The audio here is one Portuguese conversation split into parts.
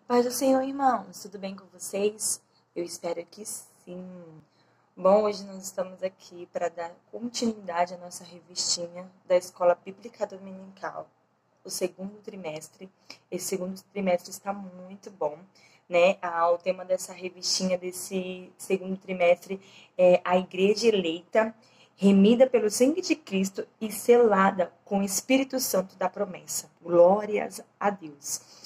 Paz do Senhor, irmãos, tudo bem com vocês? Eu espero que sim. Bom, hoje nós estamos aqui para dar continuidade à nossa revistinha da Escola Bíblica Dominical, o segundo trimestre. Esse segundo trimestre está muito bom, né? O tema dessa revistinha desse segundo trimestre é a Igreja Eleita, remida pelo sangue de Cristo e selada com o Espírito Santo da promessa. Glórias a Deus.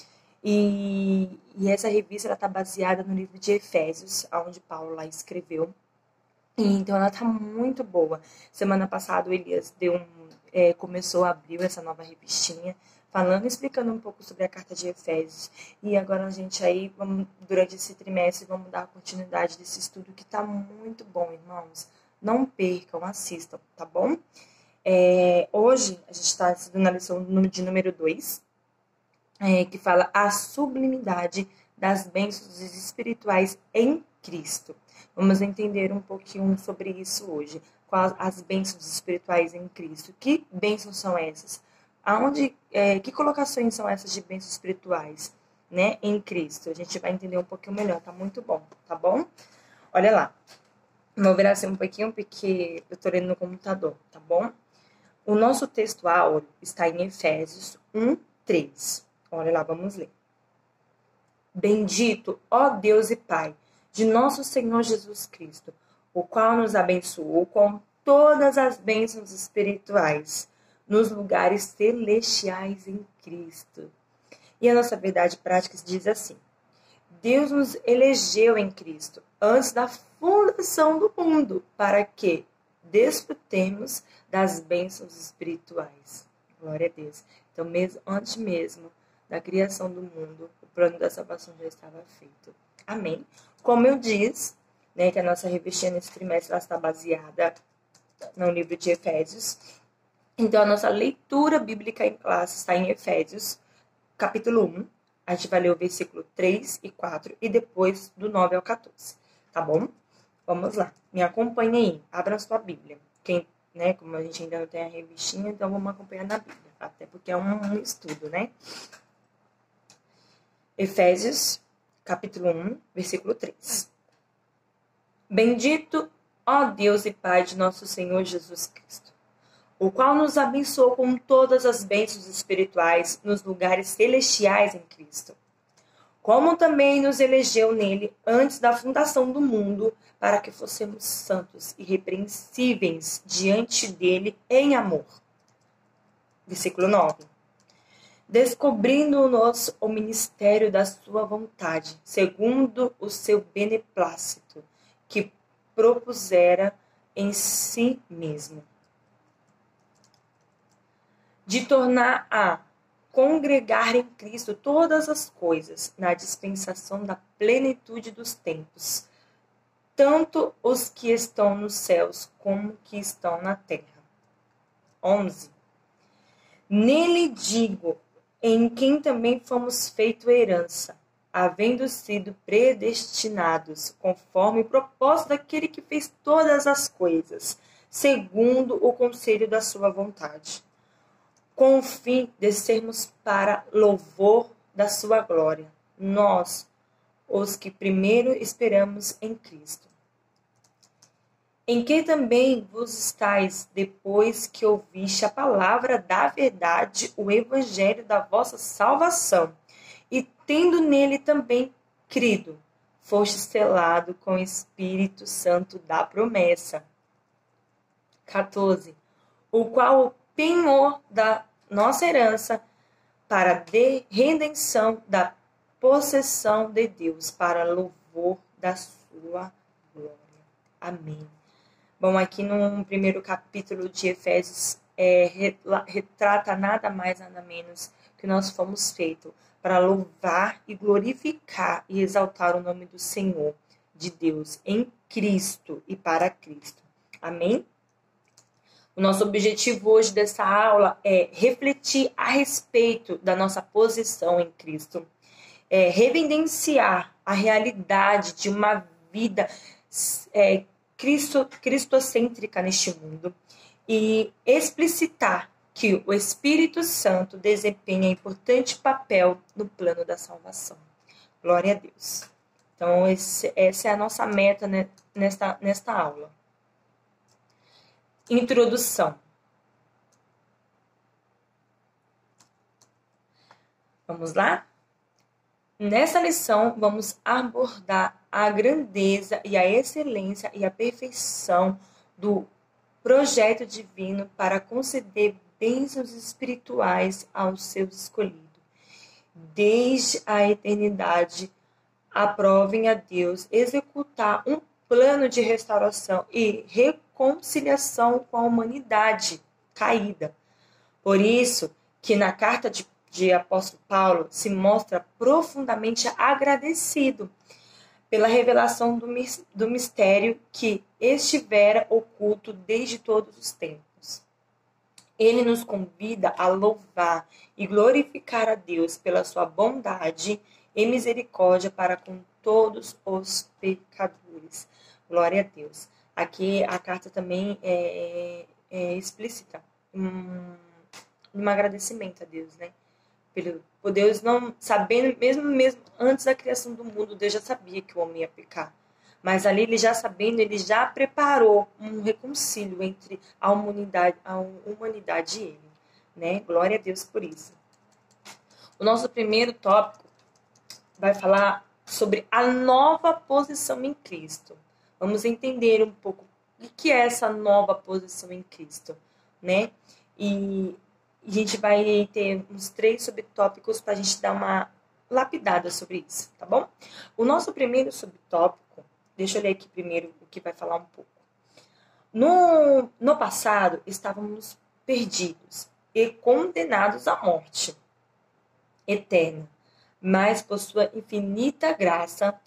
E essa revista está baseada no livro de Efésios, onde Paulo lá escreveu. Então ela está muito boa. Semana passada o Elias começou a abrir essa nova revistinha, explicando um pouco sobre a carta de Efésios. E agora a gente aí, durante esse trimestre, vamos dar continuidade desse estudo que está muito bom, irmãos. Não percam, assistam, tá bom? Hoje a gente está na lição de número 2. Que fala a sublimidade das bênçãos espirituais em Cristo. Vamos entender um pouquinho sobre isso hoje. Quais as bênçãos espirituais em Cristo? Que bênçãos são essas? Que colocações são essas de bênçãos espirituais, né, em Cristo? A gente vai entender um pouquinho melhor, tá muito bom, tá bom? Olha lá. Vou virar assim um pouquinho porque eu tô lendo no computador, tá bom? O nosso texto áureo está em Efésios 1:3. Olha lá, vamos ler. Bendito, ó Deus e Pai, de nosso Senhor Jesus Cristo, o qual nos abençoou com todas as bênçãos espirituais nos lugares celestiais em Cristo. E a nossa verdade prática diz assim: Deus nos elegeu em Cristo antes da fundação do mundo para que desfrutemos das bênçãos espirituais. Glória a Deus. Então, antes mesmo da criação do mundo, o plano da salvação já estava feito. Amém? Como eu disse, né, que a nossa revistinha nesse trimestre ela está baseada no livro de Efésios. Então, a nossa leitura bíblica em classe está em Efésios, capítulo 1. A gente vai ler o versículo 3 e 4 e depois do 9 ao 14. Tá bom? Vamos lá. Me acompanhe aí. Abra a sua Bíblia. Como a gente ainda não tem a revistinha, então vamos acompanhar na Bíblia. Até porque é um estudo, né? Efésios, capítulo 1, versículo 3. Bendito, ó Deus e Pai de nosso Senhor Jesus Cristo, o qual nos abençoou com todas as bênçãos espirituais nos lugares celestiais em Cristo, como também nos elegeu nele antes da fundação do mundo, para que fossemos santos e irrepreensíveis diante dele em amor. Versículo 9. Descobrindo-nos o ministério da sua vontade, segundo o seu beneplácito, que propusera em si mesmo, de tornar a congregar em Cristo todas as coisas, na dispensação da plenitude dos tempos, tanto os que estão nos céus como que estão na terra. 11. Nele digo, em quem também fomos feito herança, havendo sido predestinados, conforme o propósito daquele que fez todas as coisas, segundo o conselho da sua vontade, com o fim de sermos para louvor da sua glória, nós, os que primeiro esperamos em Cristo. Em que também vos estáis, depois que ouviste a palavra da verdade, o evangelho da vossa salvação, e tendo nele também crido, foste selado com o Espírito Santo da promessa. 14. O qual o penhor da nossa herança para a redenção da possessão de Deus, para louvor da sua glória. Amém. Bom, aqui no primeiro capítulo de Efésios, retrata nada mais, nada menos que nós fomos feitos para louvar e glorificar e exaltar o nome do Senhor, de Deus, em Cristo e para Cristo. Amém? O nosso objetivo hoje dessa aula é refletir a respeito da nossa posição em Cristo, revidenciar a realidade de uma vida cristocêntrica neste mundo e explicitar que o Espírito Santo desempenha importante papel no plano da salvação. Glória a Deus. Então, essa é a nossa meta, né, nesta aula. Introdução. Vamos lá? Nessa lição, vamos abordar a grandeza e a excelência e a perfeição do projeto divino para conceder bênçãos espirituais aos seus escolhidos. Desde a eternidade, aprovem a Deus executar um plano de restauração e reconciliação com a humanidade caída. Por isso que na carta de apóstolo Paulo se mostra profundamente agradecido pela revelação do mistério que estivera oculto desde todos os tempos. Ele nos convida a louvar e glorificar a Deus pela sua bondade e misericórdia para com todos os pecadores. Glória a Deus. Aqui a carta também é explícita um agradecimento a Deus, né? Por Deus não sabendo, mesmo antes da criação do mundo, Deus já sabia que o homem ia pecar. Mas ali, ele já sabendo, ele já preparou um reconcílio entre a humanidade e ele, né? Glória a Deus por isso. O nosso primeiro tópico vai falar sobre a nova posição em Cristo. Vamos entender um pouco o que é essa nova posição em Cristo, né? E a gente vai ter uns 3 subtópicos para a gente dar uma lapidada sobre isso, tá bom? O nosso primeiro subtópico, deixa eu ler aqui primeiro o que vai falar um pouco. No passado, estávamos perdidos e condenados à morte eterna, mas por sua infinita graça,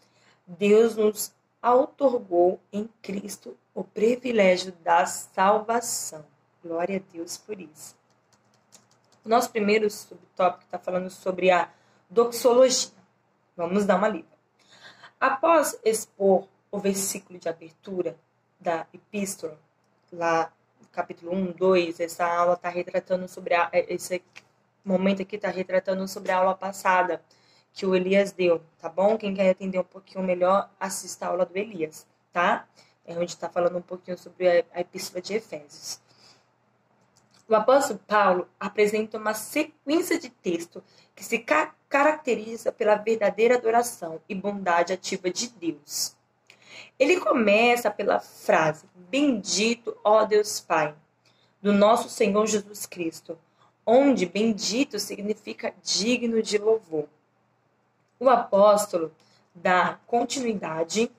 Deus nos outorgou em Cristo o privilégio da salvação. Glória a Deus por isso. O nosso primeiro subtópico está falando sobre a doxologia. Vamos dar uma lida. Após expor o versículo de abertura da epístola, lá no capítulo 1, 2, essa aula está retratando sobre esse momento aqui está retratando sobre a aula passada que o Elias deu, tá bom? Quem quer entender um pouquinho melhor, assista a aula do Elias, tá? É onde está falando um pouquinho sobre a epístola de Efésios. O apóstolo Paulo apresenta uma sequência de texto que se caracteriza pela verdadeira adoração e bondade ativa de Deus. Ele começa pela frase: Bendito, ó Deus Pai, do nosso Senhor Jesus Cristo, onde bendito significa digno de louvor. O apóstolo dá continuidade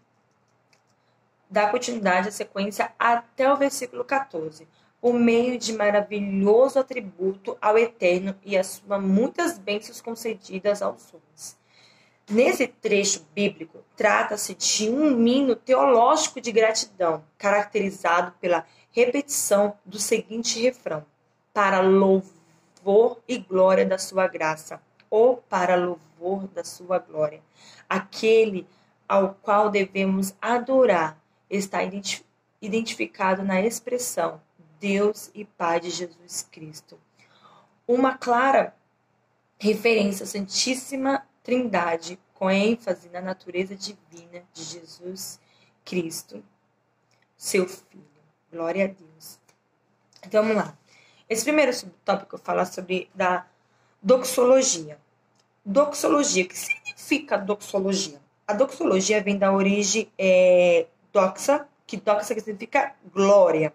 à sequência até o versículo 14, por meio de maravilhoso atributo ao Eterno e as suas muitas bênçãos concedidas aos homens. Nesse trecho bíblico, trata-se de um hino teológico de gratidão, caracterizado pela repetição do seguinte refrão: para louvor e glória da sua graça, ou para louvor da sua glória. Aquele ao qual devemos adorar está identificado na expressão Deus e Pai de Jesus Cristo. Uma clara referência à Santíssima Trindade, com ênfase na natureza divina de Jesus Cristo, seu Filho. Glória a Deus. Então, vamos lá. Esse primeiro subtópico fala sobre da doxologia. Doxologia. O que significa doxologia? A doxologia vem da origem doxa, que doxa significa glória.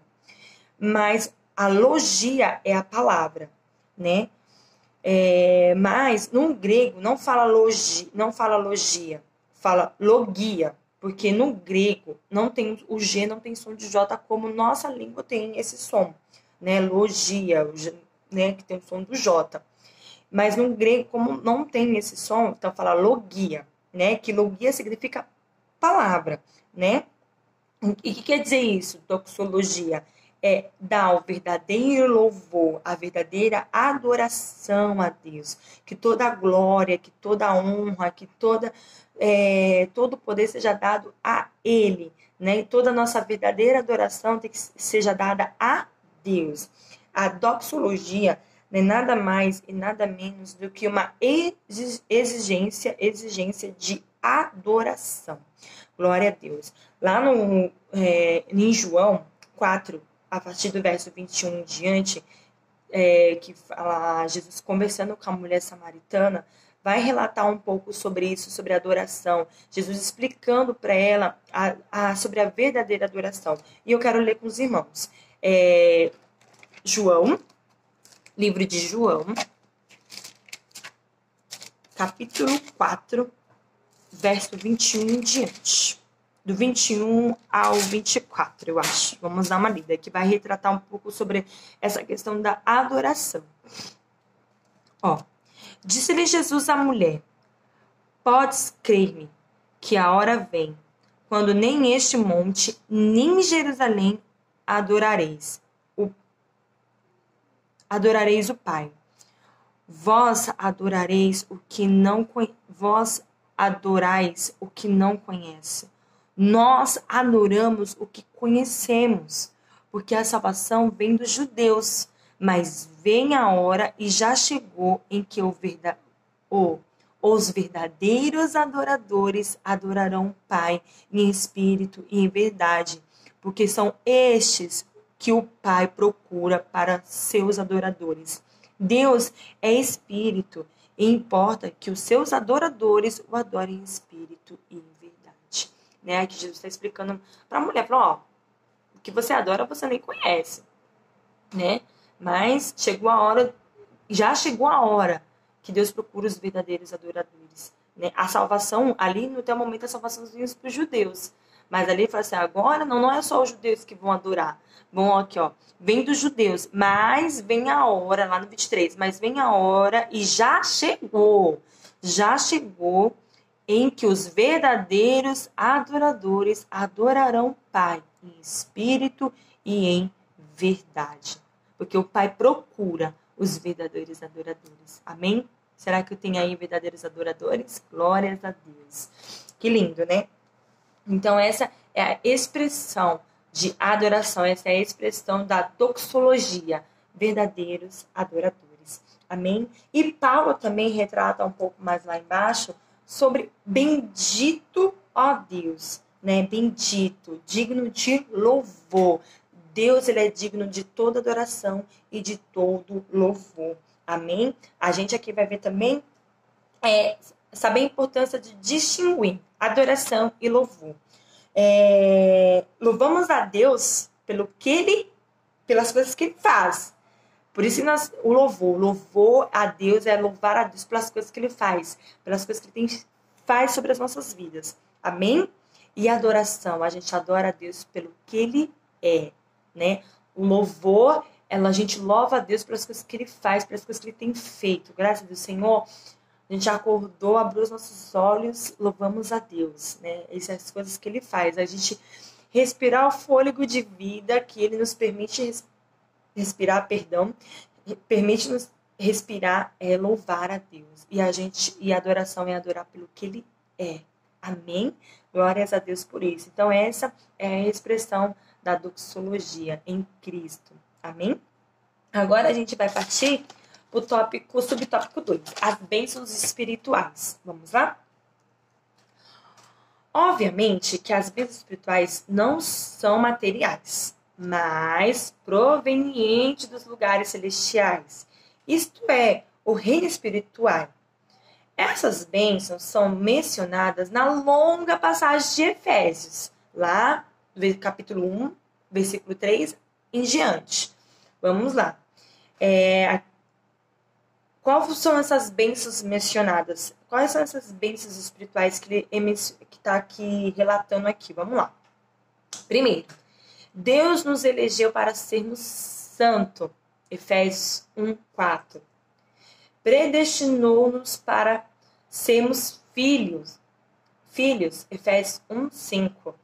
Mas a logia é a palavra, né? Mas no grego não fala logia, fala logia, porque no grego não tem o G, não tem som de J, como nossa língua tem esse som, né? Logia, né? Que tem o som do J. Mas no grego, como não tem esse som, então fala logia, né? Que logia significa palavra, né? E o que quer dizer isso, doxologia? É dar o verdadeiro louvor, a verdadeira adoração a Deus. Que toda a glória, que toda a honra, que todo o poder seja dado a Ele, né? E toda a nossa verdadeira adoração tem que seja dada a Deus. A doxologia não é nada mais e nada menos do que uma exigência de adoração. Glória a Deus. Lá em João 4, a partir do verso 21 em diante, que fala Jesus conversando com a mulher samaritana, vai relatar um pouco sobre isso, sobre a adoração. Jesus explicando para ela sobre a verdadeira adoração. E eu quero ler com os irmãos. João, livro de João, capítulo 4, verso 21 em diante. Do 21 ao 24, eu acho. Vamos dar uma lida, que vai retratar um pouco sobre essa questão da adoração. Disse-lhe Jesus à mulher: podes crer-me, que a hora vem, quando nem este monte, nem Jerusalém adorareis o Pai. Vós adorais o que não conhece. Nós adoramos o que conhecemos, porque a salvação vem dos judeus, mas vem a hora e já chegou em que os verdadeiros adoradores adorarão o Pai em espírito e em verdade, porque são estes que o Pai procura para seus adoradores. Deus é espírito e importa que os seus adoradores o adorem em espírito e em verdade. Aqui Jesus está explicando para a mulher, falou, o que você adora você nem conhece, Mas já chegou a hora que Deus procura os verdadeiros adoradores, A salvação, ali no teu momento, a salvação vinha para os judeus. Mas ali ele fala assim, agora não é só os judeus que vão adorar. Bom, aqui, vem dos judeus, mas vem a hora, lá no 23, mas vem a hora e já chegou em que os verdadeiros adoradores adorarão o Pai em espírito e em verdade. Porque o Pai procura os verdadeiros adoradores. Amém? Será que eu tenho aí verdadeiros adoradores? Glórias a Deus. Que lindo, né? Então, essa é a expressão de adoração, essa é a expressão da doxologia, verdadeiros adoradores. Amém? E Paulo também retrata um pouco mais lá embaixo sobre bendito, ó Deus, Bendito, digno de louvor. Deus, ele é digno de toda adoração e de todo louvor. Amém? A gente aqui vai ver também saber a importância de distinguir adoração e louvor. Louvamos a Deus pelas coisas que ele faz. Por isso o louvor a Deus é louvar a Deus pelas coisas que ele faz, pelas coisas que ele faz sobre as nossas vidas. Amém? E a adoração, a gente adora a Deus pelo que ele é, O louvor, a gente louva a Deus pelas coisas que ele faz, pelas coisas que ele tem feito. Graças a Deus, Senhor. A gente acordou, abriu os nossos olhos, louvamos a Deus, Essas são as coisas que ele faz. A gente respirar o fôlego de vida que ele nos permite respirar, permite-nos respirar, louvar a Deus. E a adoração é adorar pelo que ele é. Amém? Glórias a Deus por isso. Então, essa é a expressão da doxologia em Cristo. Amém? Agora a gente vai partir para o subtópico 2, as bênçãos espirituais. Vamos lá? Obviamente que as bênçãos espirituais não são materiais, mas provenientes dos lugares celestiais. Isto é, o reino espiritual. Essas bênçãos são mencionadas na longa passagem de Efésios, lá do capítulo 1, versículo 3 em diante. Vamos lá. Quais são essas bênçãos mencionadas? Quais são essas bênçãos espirituais que está aqui relatando aqui? Vamos lá. Primeiro, Deus nos elegeu para sermos santos. Efésios 1:4. Predestinou-nos para sermos filhos. Efésios 1:5.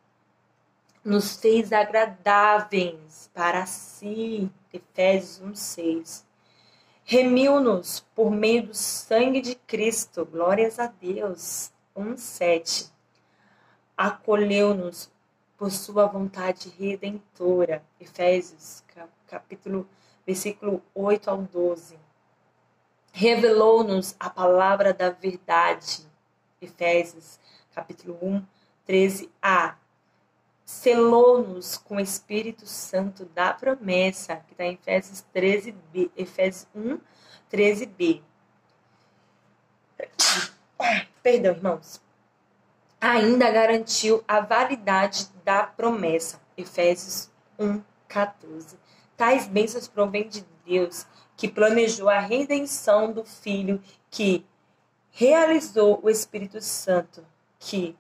Nos fez agradáveis para si. Efésios 1:6. Remiu-nos por meio do sangue de Cristo. Glórias a Deus. 1:7. Acolheu-nos por sua vontade redentora. Efésios, versículo 8 ao 12. revelou-nos a palavra da verdade. Efésios, capítulo 1, 13a. Selou-nos com o Espírito Santo da promessa, que está em Efésios 13b, Efésios 1, 13b. Perdão, irmãos. Ainda garantiu a validade da promessa. Efésios 1, 14. Tais bênçãos provêm de Deus, que planejou a redenção do Filho, que realizou o Espírito Santo, que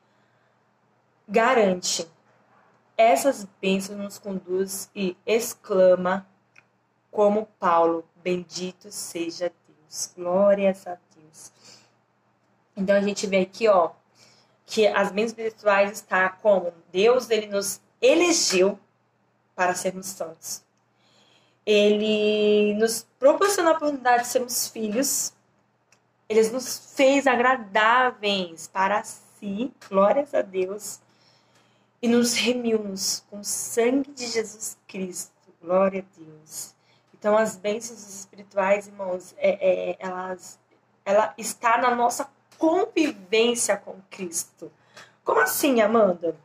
garante. Essas bênçãos nos conduz e exclama, como Paulo, bendito seja Deus. Glórias a Deus. Então a gente vê aqui, que as bênçãos espirituais está como Deus, ele nos elegeu para sermos santos. Ele nos proporcionou a oportunidade de sermos filhos. Ele nos fez agradáveis para si, glórias a Deus. E nos remiu-nos com o sangue de Jesus Cristo, glória a Deus. Então as bênçãos espirituais, irmãos, ela está na nossa convivência com Cristo. Como assim, Amanda?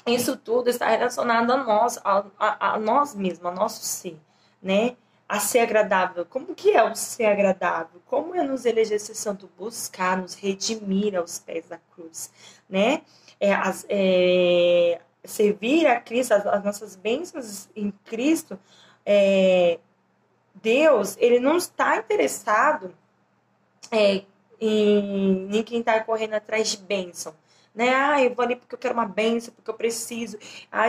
Isso tudo está relacionado a nós mesmos, ao nosso ser, né? A ser agradável. Como que é o ser agradável? Como é nos eleger ser santo? Buscar, nos redimir aos pés da cruz, né? Servir a Cristo, as nossas bênçãos em Cristo. Deus, ele não está interessado em quem está correndo atrás de bênção, né? Eu vou ali porque eu quero uma bênção, porque eu preciso.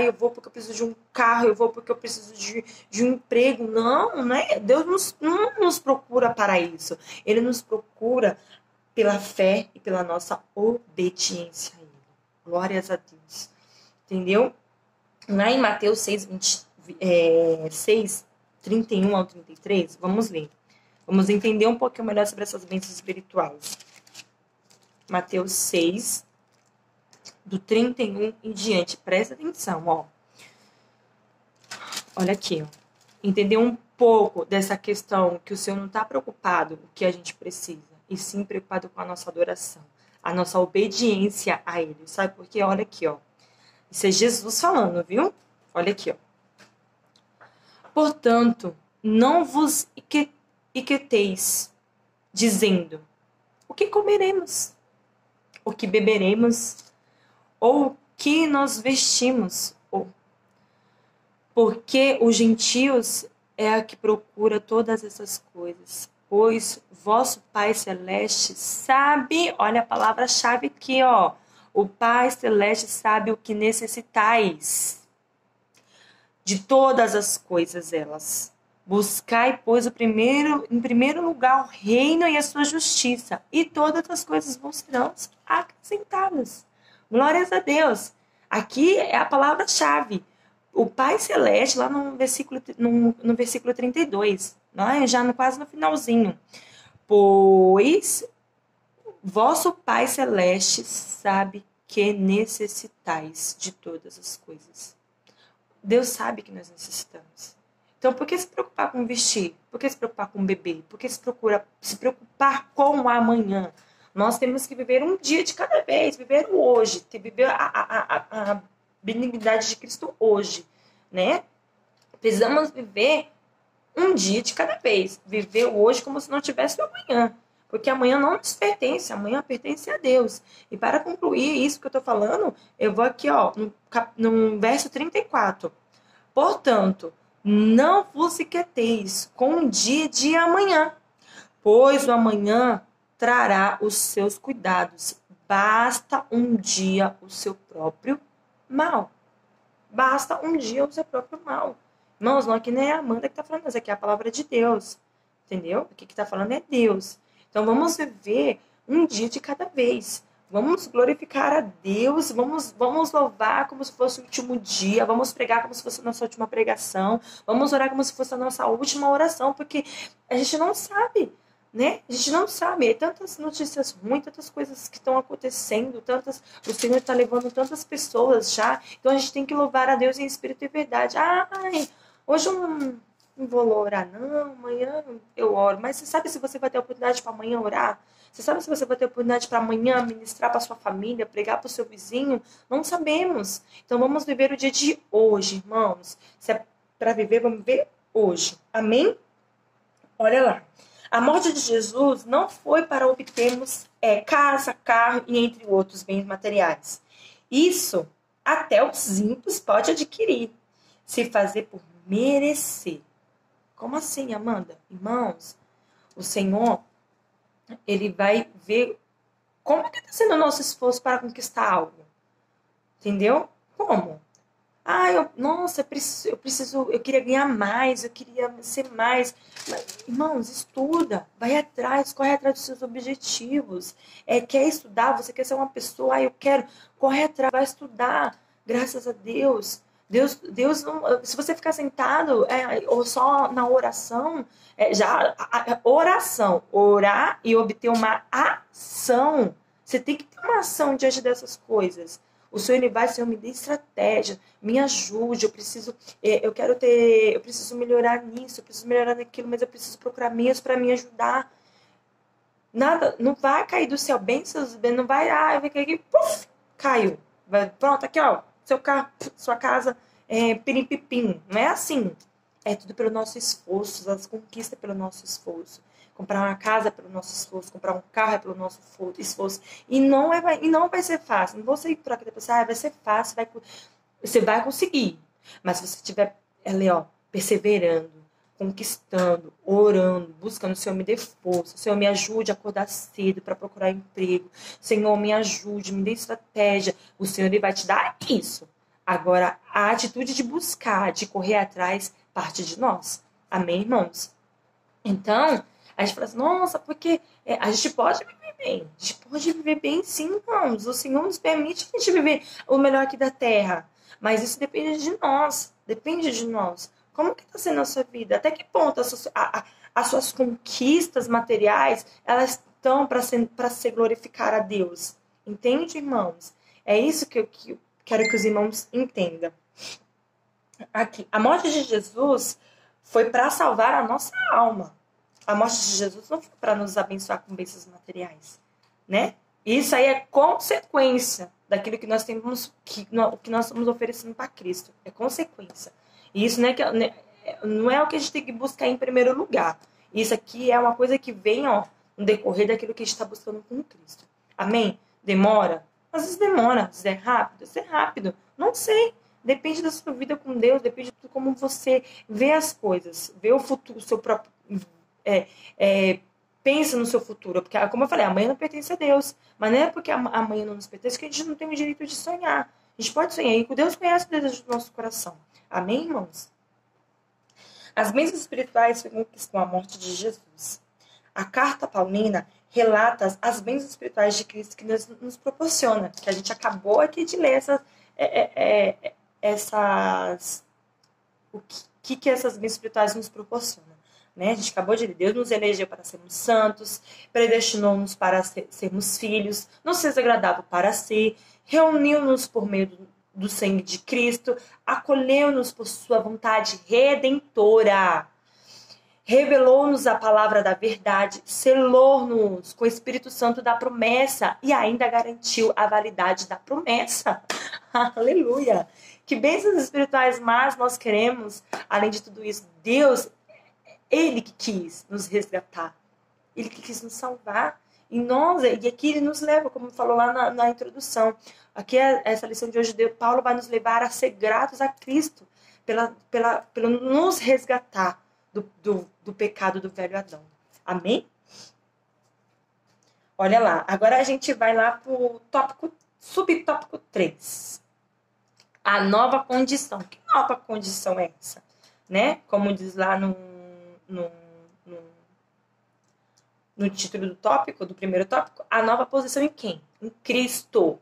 Eu vou porque eu preciso de um carro, eu vou porque eu preciso de um emprego. Não, né? Deus não nos procura para isso. Ele nos procura pela fé e pela nossa obediência a Ele. Glórias a Deus. Entendeu? Lá em Mateus 6, 31 ao 33, vamos ler. Vamos entender um pouquinho melhor sobre essas bênçãos espirituais. Mateus 6, do 31 em diante. Presta atenção, Olha aqui, Entender um pouco dessa questão que o Senhor não está preocupado com o que a gente precisa, e sim preocupado com a nossa adoração, a nossa obediência a Ele. Sabe por quê? Olha aqui, Isso é Jesus falando, viu? Olha aqui, Portanto, não vos inquieteis, dizendo, o que comeremos? O que beberemos? Ou o que nós vestimos? Porque os gentios é a que procura todas essas coisas. Pois vosso Pai Celeste sabe, olha a palavra-chave aqui, O Pai Celeste sabe o que necessitais. De todas as coisas elas. Buscai, pois, em primeiro lugar o reino e a sua justiça, e todas as coisas vos serão acrescentadas. Glórias a Deus. Aqui é a palavra-chave. O Pai Celeste, lá no versículo 32, já quase no finalzinho. Pois vosso Pai Celeste sabe que necessitais de todas as coisas. Deus sabe que nós necessitamos. Então, por que se preocupar com vestir? Por que se preocupar com beber? Por que se preocupar com o amanhã? Nós temos que viver um dia de cada vez, viver o hoje, viver a benignidade de Cristo hoje, né? Precisamos viver um dia de cada vez, viver o hoje como se não tivesse o amanhã, porque amanhã não nos pertence, amanhã pertence a Deus. E para concluir isso que eu estou falando, eu vou aqui, no verso 34. Portanto, não vos inquieteis com o dia de amanhã, pois o amanhã trará os seus cuidados. Basta um dia o seu próprio mal. Basta um dia o seu próprio mal. Irmãos, não aqui nem é a Amanda que está falando, mas aqui é a palavra de Deus. Entendeu? O que está falando é Deus. Então vamos viver um dia de cada vez. Vamos glorificar a Deus, vamos louvar como se fosse o último dia, vamos pregar como se fosse a nossa última pregação, vamos orar como se fosse a nossa última oração, porque a gente não sabe, né? A gente não sabe, tantas notícias ruins, tantas coisas que estão acontecendo, o Senhor está levando tantas pessoas já, então a gente tem que louvar a Deus em espírito e verdade. Hoje não vou orar não, amanhã eu oro. Mas você sabe se você vai ter oportunidade para amanhã orar? Você sabe se você vai ter oportunidade para amanhã ministrar para sua família, pregar para o seu vizinho? Não sabemos. Então vamos viver o dia de hoje, irmãos. Se é para viver, vamos viver hoje. Amém? Olha lá. A morte de Jesus não foi para obtermos casa, carro e entre outros bens materiais. Isso até os ímpios pode adquirir, se fazer por merecer. Como assim, Amanda? Irmãos, o Senhor, Ele vai ver como é que está sendo o nosso esforço para conquistar algo. Entendeu? Como? Nossa, eu queria ganhar mais, eu queria ser mais. Mas, irmãos, estuda, vai atrás, corre atrás dos seus objetivos. Quer estudar, você quer ser uma pessoa, eu quero, corre atrás, vai estudar. Graças a Deus. Deus não, se você ficar sentado ou só na oração, oração, orar e obter uma ação. Você tem que ter uma ação diante dessas coisas. O Senhor, Ele vai, Senhor, me dê estratégia, me ajude, eu preciso melhorar nisso, eu preciso melhorar naquilo, mas eu preciso procurar meios para me ajudar. Nada, não vai cair do céu, bênçãos, não vai, vai cair aqui, puf, caiu. Pronto, aqui, ó, seu carro, sua casa, pirim-pipim. Não é assim. É tudo pelo nosso esforço, as conquistas pelo nosso esforço. Comprar uma casa é pelo nosso esforço, comprar um carro é pelo nosso esforço. E não vai ser fácil. Não vou sair por aqui depois, vai ser fácil, você vai conseguir. Mas se você estiver ali, ó, perseverando, conquistando, orando, buscando, Senhor, me dê força. Senhor, me ajude a acordar cedo para procurar emprego. Senhor, me ajude, me dê estratégia. O Senhor, Ele vai te dar isso. Agora, a atitude de buscar, de correr atrás, parte de nós. Amém, irmãos? Então, a gente fala assim, nossa, porque a gente pode viver bem. A gente pode viver bem, sim, irmãos. O Senhor nos permite a gente viver o melhor aqui da terra. Mas isso depende de nós. Depende de nós. Como que está sendo a sua vida? Até que ponto as suas conquistas materiais, elas estão para se glorificar a Deus? Entende, irmãos? É isso que eu quero que os irmãos entendam. Aqui, a morte de Jesus foi para salvar a nossa alma. A morte de Jesus não foi para nos abençoar com bênçãos materiais, né? Isso aí é consequência daquilo que nós temos, que nós estamos oferecendo para Cristo. É consequência. E isso não é o que a gente tem que buscar em primeiro lugar. Isso aqui é uma coisa que vem, ó, no decorrer daquilo que a gente está buscando com Cristo. Amém? Demora? Às vezes demora. Às vezes é rápido? Às vezes é rápido. Não sei. Depende da sua vida com Deus, depende de como você vê as coisas, vê o futuro, o seu próprio... pensa no seu futuro, porque, como eu falei, amanhã não pertence a Deus, mas não é porque amanhã não nos pertence que a gente não tem o direito de sonhar. A gente pode sonhar, e Deus conhece o desejo do nosso coração. Amém, irmãos? As bênçãos espirituais conquistam a morte de Jesus. A carta paulina relata as bênçãos espirituais de Cristo que nos proporciona, que a gente acabou aqui de ler o que essas bênçãos espirituais nos proporcionam. Né? A gente acabou de ler, Deus nos elegeu para sermos santos, predestinou-nos para sermos filhos, nos fez agradável para si, reuniu-nos por meio do sangue de Cristo, acolheu-nos por sua vontade redentora, revelou-nos a palavra da verdade, selou-nos com o Espírito Santo da promessa e ainda garantiu a validade da promessa. Aleluia! Que bênçãos espirituais mais nós queremos, além de tudo isso. Deus, Ele que quis nos resgatar, Ele que quis nos salvar. E aqui Ele nos leva, como falou lá na introdução. Aqui, essa lição de hoje, Paulo vai nos levar a ser gratos a Cristo pelo nos resgatar do pecado do velho Adão. Amém? Olha lá, agora a gente vai lá para o subtópico 3. A nova condição. Que nova condição é essa? Né? Como diz lá no título do tópico, do primeiro tópico, a nova posição em quem? Em Cristo.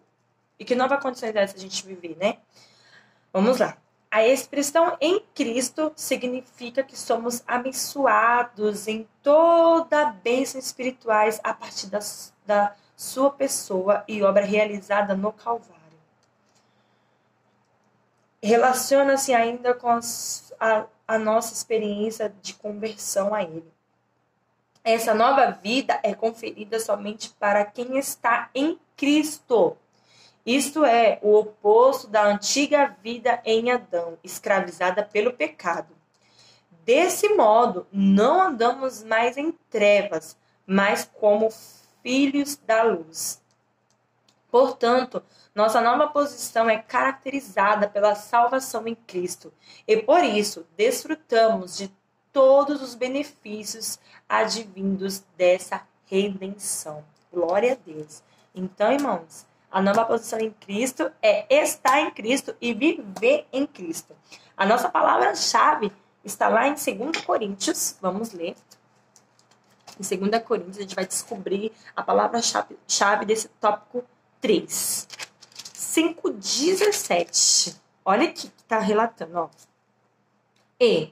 E que nova condição é essa a gente viver, né? Vamos lá. A expressão em Cristo significa que somos abençoados em toda a bênção espirituais a partir da sua pessoa e obra realizada no Calvário. relaciona-se ainda com a nossa experiência de conversão a Ele. Essa nova vida é conferida somente para quem está em Cristo. Isto é, o oposto da antiga vida em Adão, escravizada pelo pecado. Desse modo, não andamos mais em trevas, mas como filhos da luz. Portanto, nossa nova posição é caracterizada pela salvação em Cristo, e por isso desfrutamos de todos os benefícios advindos dessa redenção. Glória a Deus. Então, irmãos, a nova posição em Cristo é estar em Cristo e viver em Cristo. A nossa palavra-chave está lá em 2 Coríntios. Vamos ler. Em 2 Coríntios, a gente vai descobrir a palavra-chave desse tópico 3. 5:17. Olha aqui que está relatando, ó. E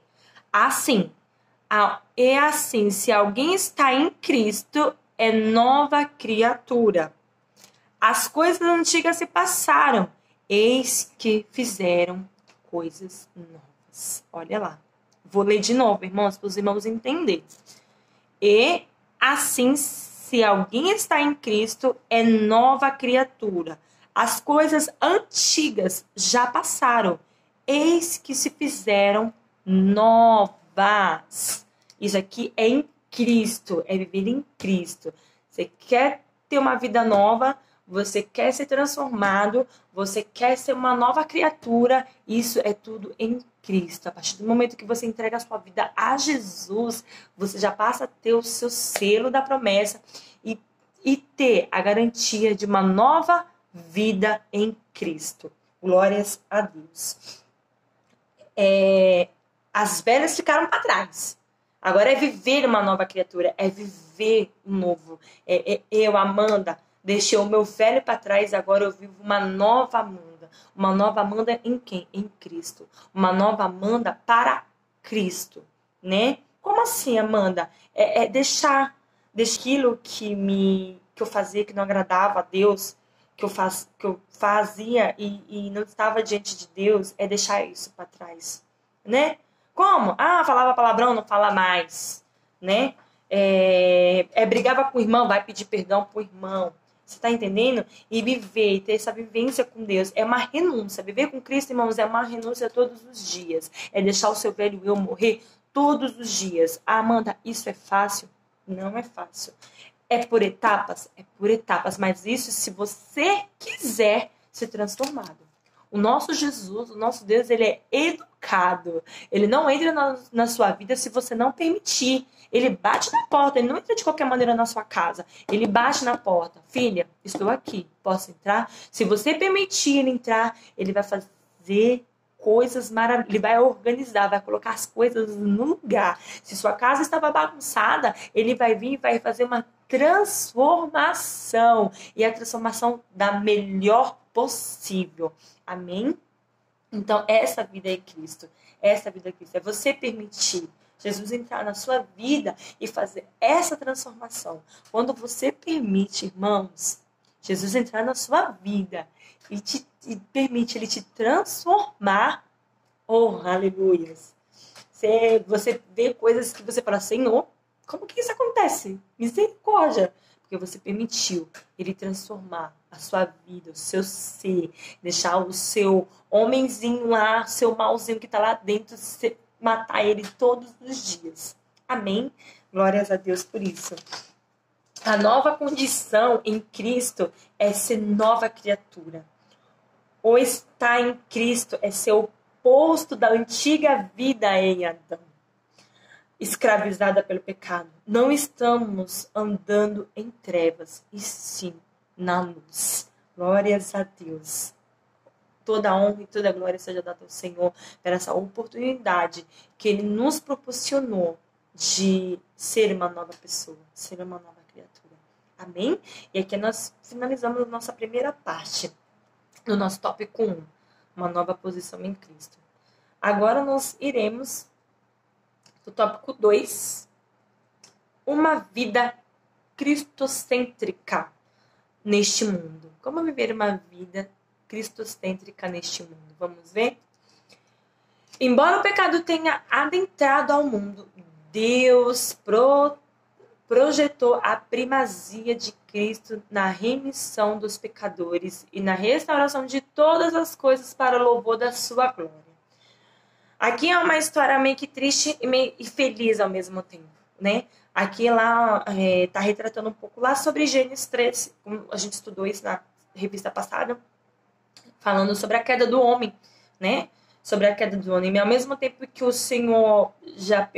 assim, se alguém está em Cristo, é nova criatura. As coisas antigas se passaram, eis que fizeram coisas novas. Olha lá. Vou ler de novo, irmãos, para os irmãos entenderem. E assim, se alguém está em Cristo, é nova criatura. As coisas antigas já passaram, eis que se fizeram novas. Isso aqui é em Cristo, é viver em Cristo. Você quer ter uma vida nova, você quer ser transformado, você quer ser uma nova criatura, isso é tudo em Cristo. A partir do momento que você entrega a sua vida a Jesus, você já passa a ter o seu selo da promessa e ter a garantia de uma nova vida em Cristo. Glórias a Deus. As velhas ficaram para trás. Agora é viver uma nova criatura, é viver um novo. Eu, Amanda, deixei o meu velho para trás, agora eu vivo uma nova Amanda. Uma nova Amanda em quem? Em Cristo. Uma nova Amanda para Cristo, né? Como assim, Amanda? Deixar aquilo que eu fazia, que não agradava a Deus, que eu fazia e não estava diante de Deus, é deixar isso para trás, né? Como? Falava palavrão, não fala mais, né? Brigava com o irmão, vai pedir perdão pro irmão. Você tá entendendo? E viver, ter essa vivência com Deus é uma renúncia. Viver com Cristo, irmãos, é uma renúncia todos os dias. É deixar o seu velho eu morrer todos os dias. Amanda, isso é fácil? Não é fácil. É por etapas? É por etapas. Mas isso se você quiser ser transformado. O nosso Jesus, o nosso Deus, ele é educado. Ele não entra na sua vida se você não permitir. Ele bate na porta, ele não entra de qualquer maneira na sua casa. Ele bate na porta. Filha, estou aqui, posso entrar? Se você permitir ele entrar, ele vai fazer coisas maravilhosas. Ele vai organizar, vai colocar as coisas no lugar. Se sua casa estava bagunçada, ele vai vir e vai fazer uma transformação. E a transformação da melhor possível. Amém? Então, essa vida é Cristo. Essa vida é Cristo. É você permitir Jesus entrar na sua vida e fazer essa transformação. Quando você permite, irmãos, Jesus entrar na sua vida e permite ele te transformar, oh, aleluia. Você vê coisas que você fala, Senhor, como que isso acontece? Misericórdia. Porque você permitiu ele transformar a sua vida, o seu ser, deixar o seu homenzinho lá, o seu malzinho que está lá dentro, matar ele todos os dias. Amém? Glórias a Deus por isso. A nova condição em Cristo é ser nova criatura. Ou estar em Cristo é ser oposto da antiga vida em Adão, escravizada pelo pecado. Não estamos andando em trevas, e sim na luz. Glórias a Deus. Toda a honra e toda a glória seja dada ao Senhor por essa oportunidade que Ele nos proporcionou de ser uma nova pessoa, ser uma nova criatura. Amém? E aqui nós finalizamos a nossa primeira parte do nosso tópico 1, uma nova posição em Cristo. Agora nós iremos do tópico 2, uma vida cristocêntrica neste mundo. Como viver uma vida cristocêntrica neste mundo? Vamos ver? Embora o pecado tenha adentrado ao mundo, Deus projetou a primazia de Cristo na remissão dos pecadores e na restauração de todas as coisas para o louvor da sua glória. Aqui é uma história meio que triste e feliz ao mesmo tempo, né? Aqui lá tá retratando um pouco lá sobre Gênesis 3, como a gente estudou isso na revista passada, falando sobre a queda do homem, né? Sobre a queda do homem. E ao mesmo tempo que o Senhor já...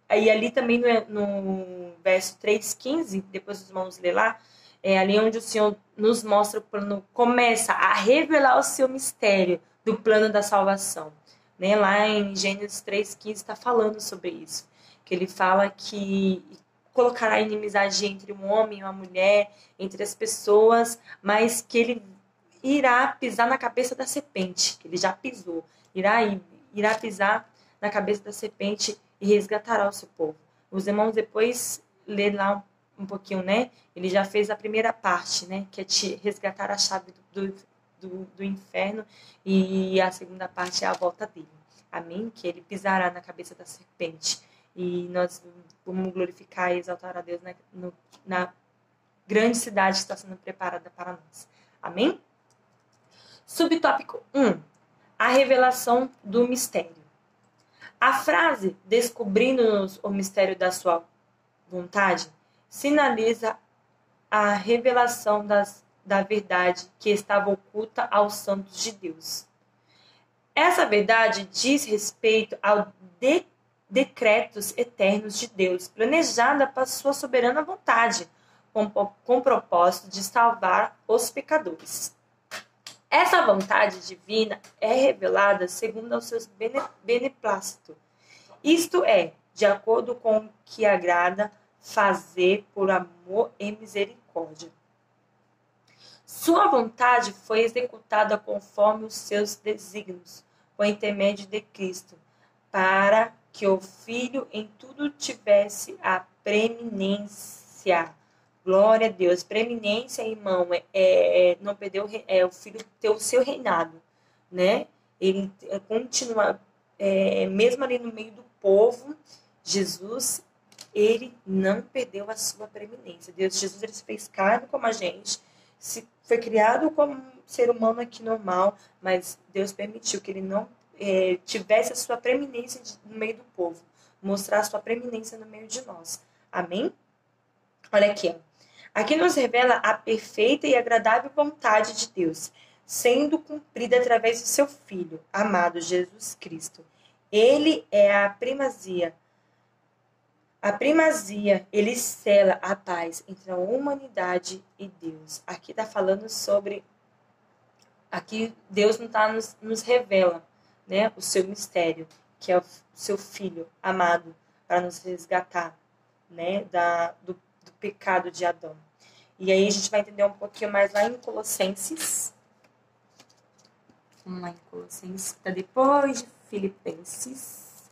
Aí ali também no verso 3,15, depois os irmãos ler lá, é ali onde o Senhor nos mostra o plano, começa a revelar o seu mistério do plano da salvação. Né? Lá em Gênesis 3,15 está falando sobre isso. Que ele fala que colocará inimizade entre um homem e uma mulher, entre as pessoas, mas que ele irá pisar na cabeça da serpente, que ele já pisou, irá pisar na cabeça da serpente e resgatará o seu povo. Os irmãos depois lê lá pouquinho, né? Ele já fez a primeira parte, né? Que é te resgatar a chave do inferno, e a segunda parte é a volta dele. Amém? Que ele pisará na cabeça da serpente. E nós vamos glorificar e exaltar a Deus na grande cidade que está sendo preparada para nós. Amém? Subtópico 1. A revelação do mistério. A frase "descobrindo-nos o mistério da sua vontade" sinaliza a revelação da verdade que estava oculta aos santos de Deus. Essa verdade diz respeito aos decretos eternos de Deus, planejada para sua soberana vontade, com o propósito de salvar os pecadores. Essa vontade divina é revelada segundo aos seus beneplácito, isto é, de acordo com o que agrada fazer por amor e misericórdia. Sua vontade foi executada conforme os seus desígnios, por intermédio de Cristo, para que o Filho em tudo tivesse a preeminência. Glória a Deus. Preeminência, irmão, não perder o Filho ter o seu reinado, né? Ele continua, mesmo ali no meio do povo, Jesus, ele não perdeu a sua preeminência. Jesus, ele se fez carne como a gente, foi criado como um ser humano aqui normal, mas Deus permitiu que ele não tivesse a sua preeminência no meio do povo, mostrar a sua preeminência no meio de nós. Amém? Olha aqui, ó. Aqui nos revela a perfeita e agradável vontade de Deus, sendo cumprida através do seu Filho, amado Jesus Cristo. Ele é a primazia. A primazia, ele sela a paz entre a humanidade e Deus. Aqui está falando sobre... Aqui Deus não tá nos revela, né, o seu mistério, que é o seu Filho amado, para nos resgatar, né, do pecado de Adão. E aí a gente vai entender um pouquinho mais lá em Colossenses. Vamos lá em Colossenses, que está depois de Filipenses.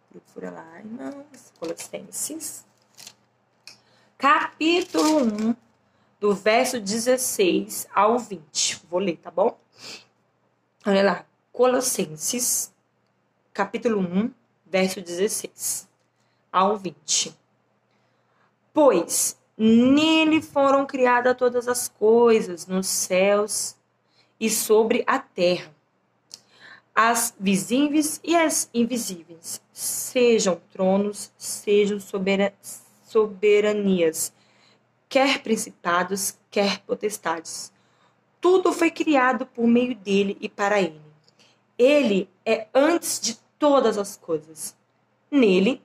Procura lá, irmãos. Colossenses. Capítulo 1, do verso 16 ao 20. Vou ler, tá bom? Olha lá. Colossenses, capítulo 1, verso 16 ao 20. Pois nele foram criadas todas as coisas, nos céus e sobre a terra, as visíveis e as invisíveis, sejam tronos, sejam soberanias, quer principados, quer potestades. Tudo foi criado por meio dele e para ele. Ele é antes de todas as coisas. Nele,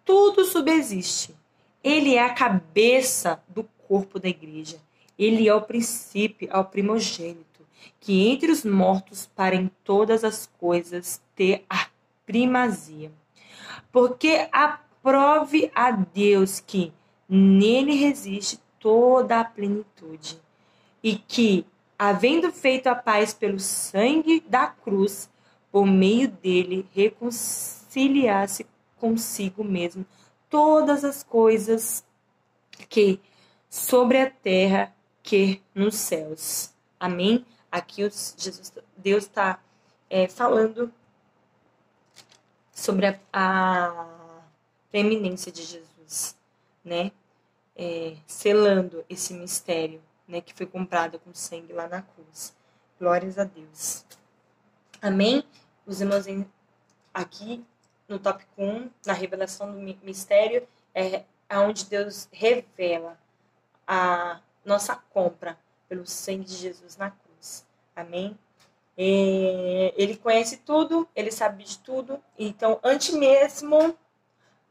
tudo subsiste. Ele é a cabeça do corpo da igreja. Ele é o princípio, é o primogênito, que entre os mortos para em todas as coisas ter a primazia. Porque aprove a Deus que nele resiste toda a plenitude, e que, havendo feito a paz pelo sangue da cruz, por meio dele reconciliasse consigo mesmo todas as coisas que sobre a terra que nos céus. Amém? Aqui Deus está falando sobre a preeminência de Jesus, né? Selando esse mistério, né, que foi comprado com sangue lá na cruz. Glórias a Deus. Amém? Os irmãos, aqui no tópico 1, na revelação do mistério, é onde Deus revela a nossa compra pelo sangue de Jesus na cruz. Amém? Ele conhece tudo, ele sabe de tudo. Então, antes mesmo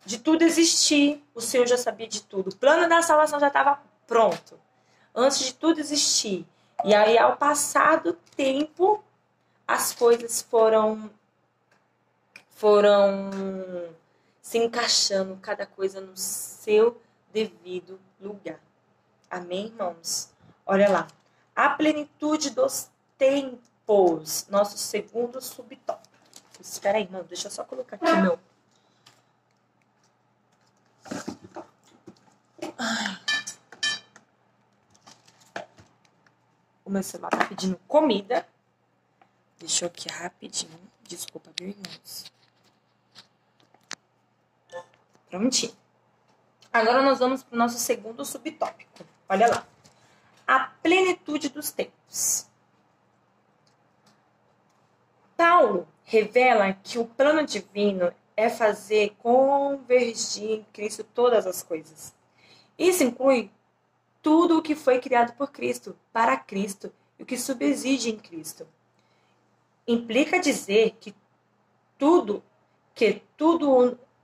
de tudo existir, o Senhor já sabia de tudo. O plano da salvação já estava pronto. Antes de tudo existir. E aí, ao passar do tempo, as coisas foram se encaixando, cada coisa no seu devido lugar. Amém, irmãos? Olha lá. A plenitude dos tempos. Nosso segundo subtópico. Espera aí, irmão. Deixa eu só colocar aqui meu... O meu celular tá pedindo comida. Deixa eu aqui rapidinho. Desculpa, viu, irmãos? Prontinho. Agora nós vamos para o nosso segundo subtópico. Olha lá. A plenitude dos tempos. Paulo revela que o plano divino é fazer convergir em Cristo todas as coisas. Isso inclui tudo o que foi criado por Cristo, para Cristo, e o que subsiste em Cristo. Implica dizer que todo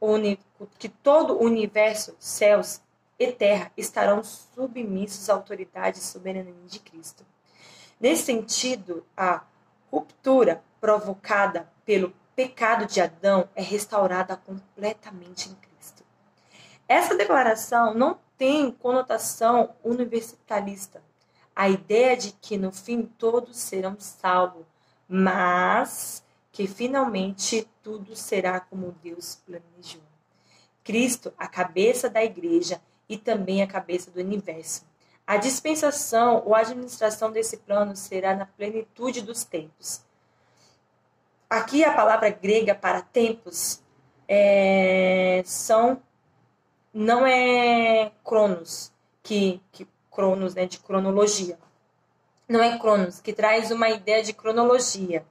o universo, céus e terra estarão submissos à autoridade soberana de Cristo. Nesse sentido, a ruptura provocada pelo pecado de Adão é restaurada completamente em Cristo. Essa declaração não tem conotação universalista, a ideia de que no fim todos serão salvos, mas que finalmente tudo será como Deus planejou. Cristo, a cabeça da igreja e também a cabeça do universo. A dispensação ou administração desse plano será na plenitude dos tempos. Aqui a palavra grega para tempos não é cronos, cronos, né, de cronologia. Não é cronos, que traz uma ideia de cronologia,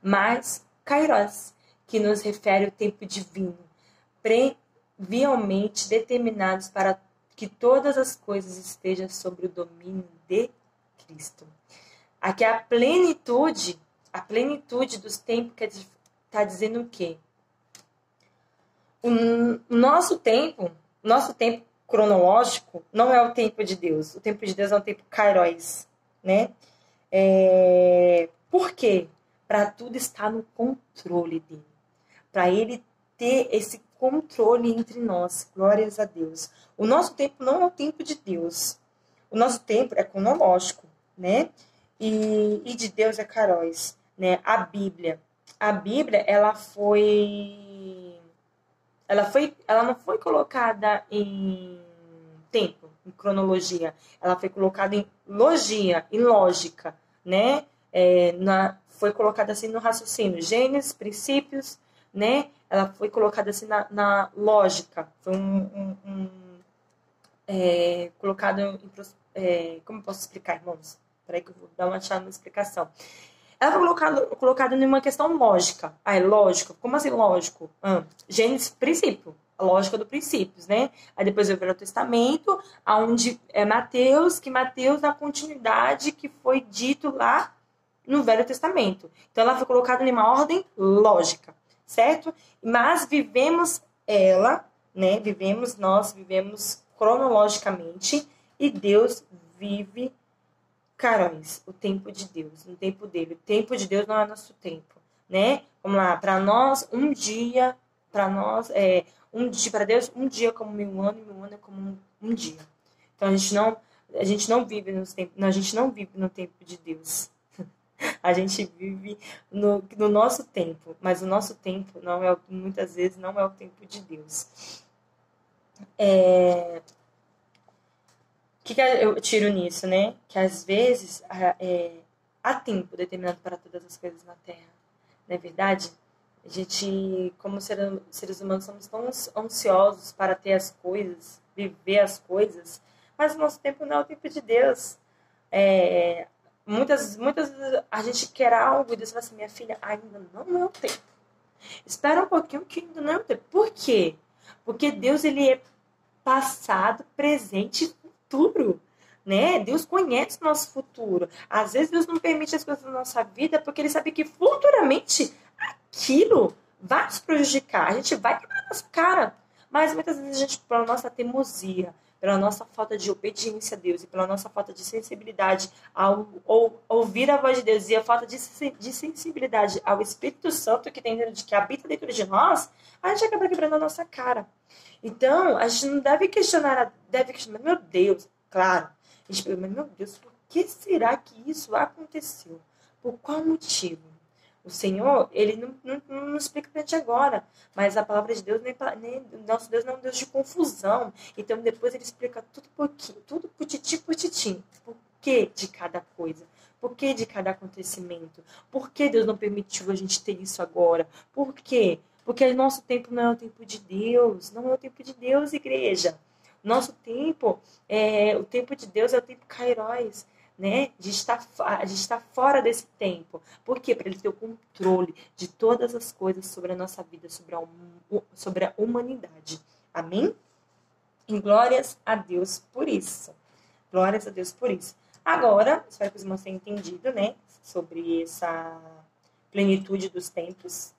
mas kairos, que nos refere ao tempo divino, previamente determinados para que todas as coisas estejam sob o domínio de Cristo. Aqui a plenitude dos tempos que está dizendo o quê? O nosso tempo cronológico não é o tempo de Deus. O tempo de Deus é o tempo kairos, né? Por quê? Para tudo estar no controle dele. Para ele ter esse controle entre nós. Glórias a Deus. O nosso tempo não é o tempo de Deus. O nosso tempo é cronológico, né? E de Deus é kairos, né? A Bíblia, ela não foi colocada em tempo, em cronologia. Ela foi colocada em logia, em lógica, né? Foi colocada assim no raciocínio. Gênesis, princípios, né? Ela foi colocada assim na lógica. Foi colocado em... como eu posso explicar, irmãos? Peraí que eu vou dar uma chave na explicação. Ela foi colocada em uma questão lógica. Ah, é lógico? Como assim lógico? Gênesis, princípio. A lógica do princípios, né? Aí depois veio o Velho Testamento, onde é Mateus, na continuidade que foi dito lá no Velho Testamento. Então ela foi colocada em uma ordem lógica, certo? Mas vivemos nós vivemos cronologicamente e Deus vive kairos, o tempo de Deus, no tempo dele. O tempo de Deus não é nosso tempo, né? Vamos lá, para nós, um dia, para Deus, um dia é como 1000 anos, e 1000 anos é como um dia. Então a gente não vive no tempo de Deus. A gente vive no nosso tempo, mas o nosso tempo muitas vezes não é o tempo de Deus. O que eu tiro nisso, né? Que às vezes há tempo determinado para todas as coisas na Terra. Não é verdade? A gente, como seres humanos, somos tão ansiosos para ter as coisas, viver as coisas, mas o nosso tempo não é o tempo de Deus. É, muitas vezes a gente quer algo e Deus fala assim, minha filha, ainda não é o tempo. Espera um pouquinho que ainda não é o tempo. Por quê? Porque Deus, ele é passado, presente e futuro. Né? Deus conhece o nosso futuro. Às vezes Deus não permite as coisas na nossa vida porque Ele sabe que futuramente aquilo vai nos prejudicar. A gente vai quebrar a nossa cara. Mas muitas vezes a gente, pela nossa teimosia, pela nossa falta de obediência a Deus e pela nossa falta de sensibilidade ao ouvir a voz de Deus e a falta de sensibilidade ao Espírito Santo que habita dentro de nós, a gente acaba quebrando a nossa cara. Então, a gente não deve questionar, meu Deus, claro. A gente pergunta, meu Deus, por que será que isso aconteceu? Por qual motivo? O Senhor, Ele não explica pra gente agora, mas a palavra de Deus, nosso Deus não é um Deus de confusão. Então, depois Ele explica tudo pouquinho, tudo putitim por titim. Por que de cada coisa? Por que de cada acontecimento? Por que Deus não permitiu a gente ter isso agora? Por quê? Porque o nosso tempo não é o tempo de Deus. Não é o tempo de Deus, igreja. Nosso tempo, o tempo de Deus é o tempo kairos, né? De estar fora desse tempo. Por quê? Para Ele ter o controle de todas as coisas sobre a nossa vida, sobre a humanidade. Amém? E glórias a Deus por isso. Glórias a Deus por isso. Agora, espero que os irmãos tenham entendido, né? Sobre essa plenitude dos tempos.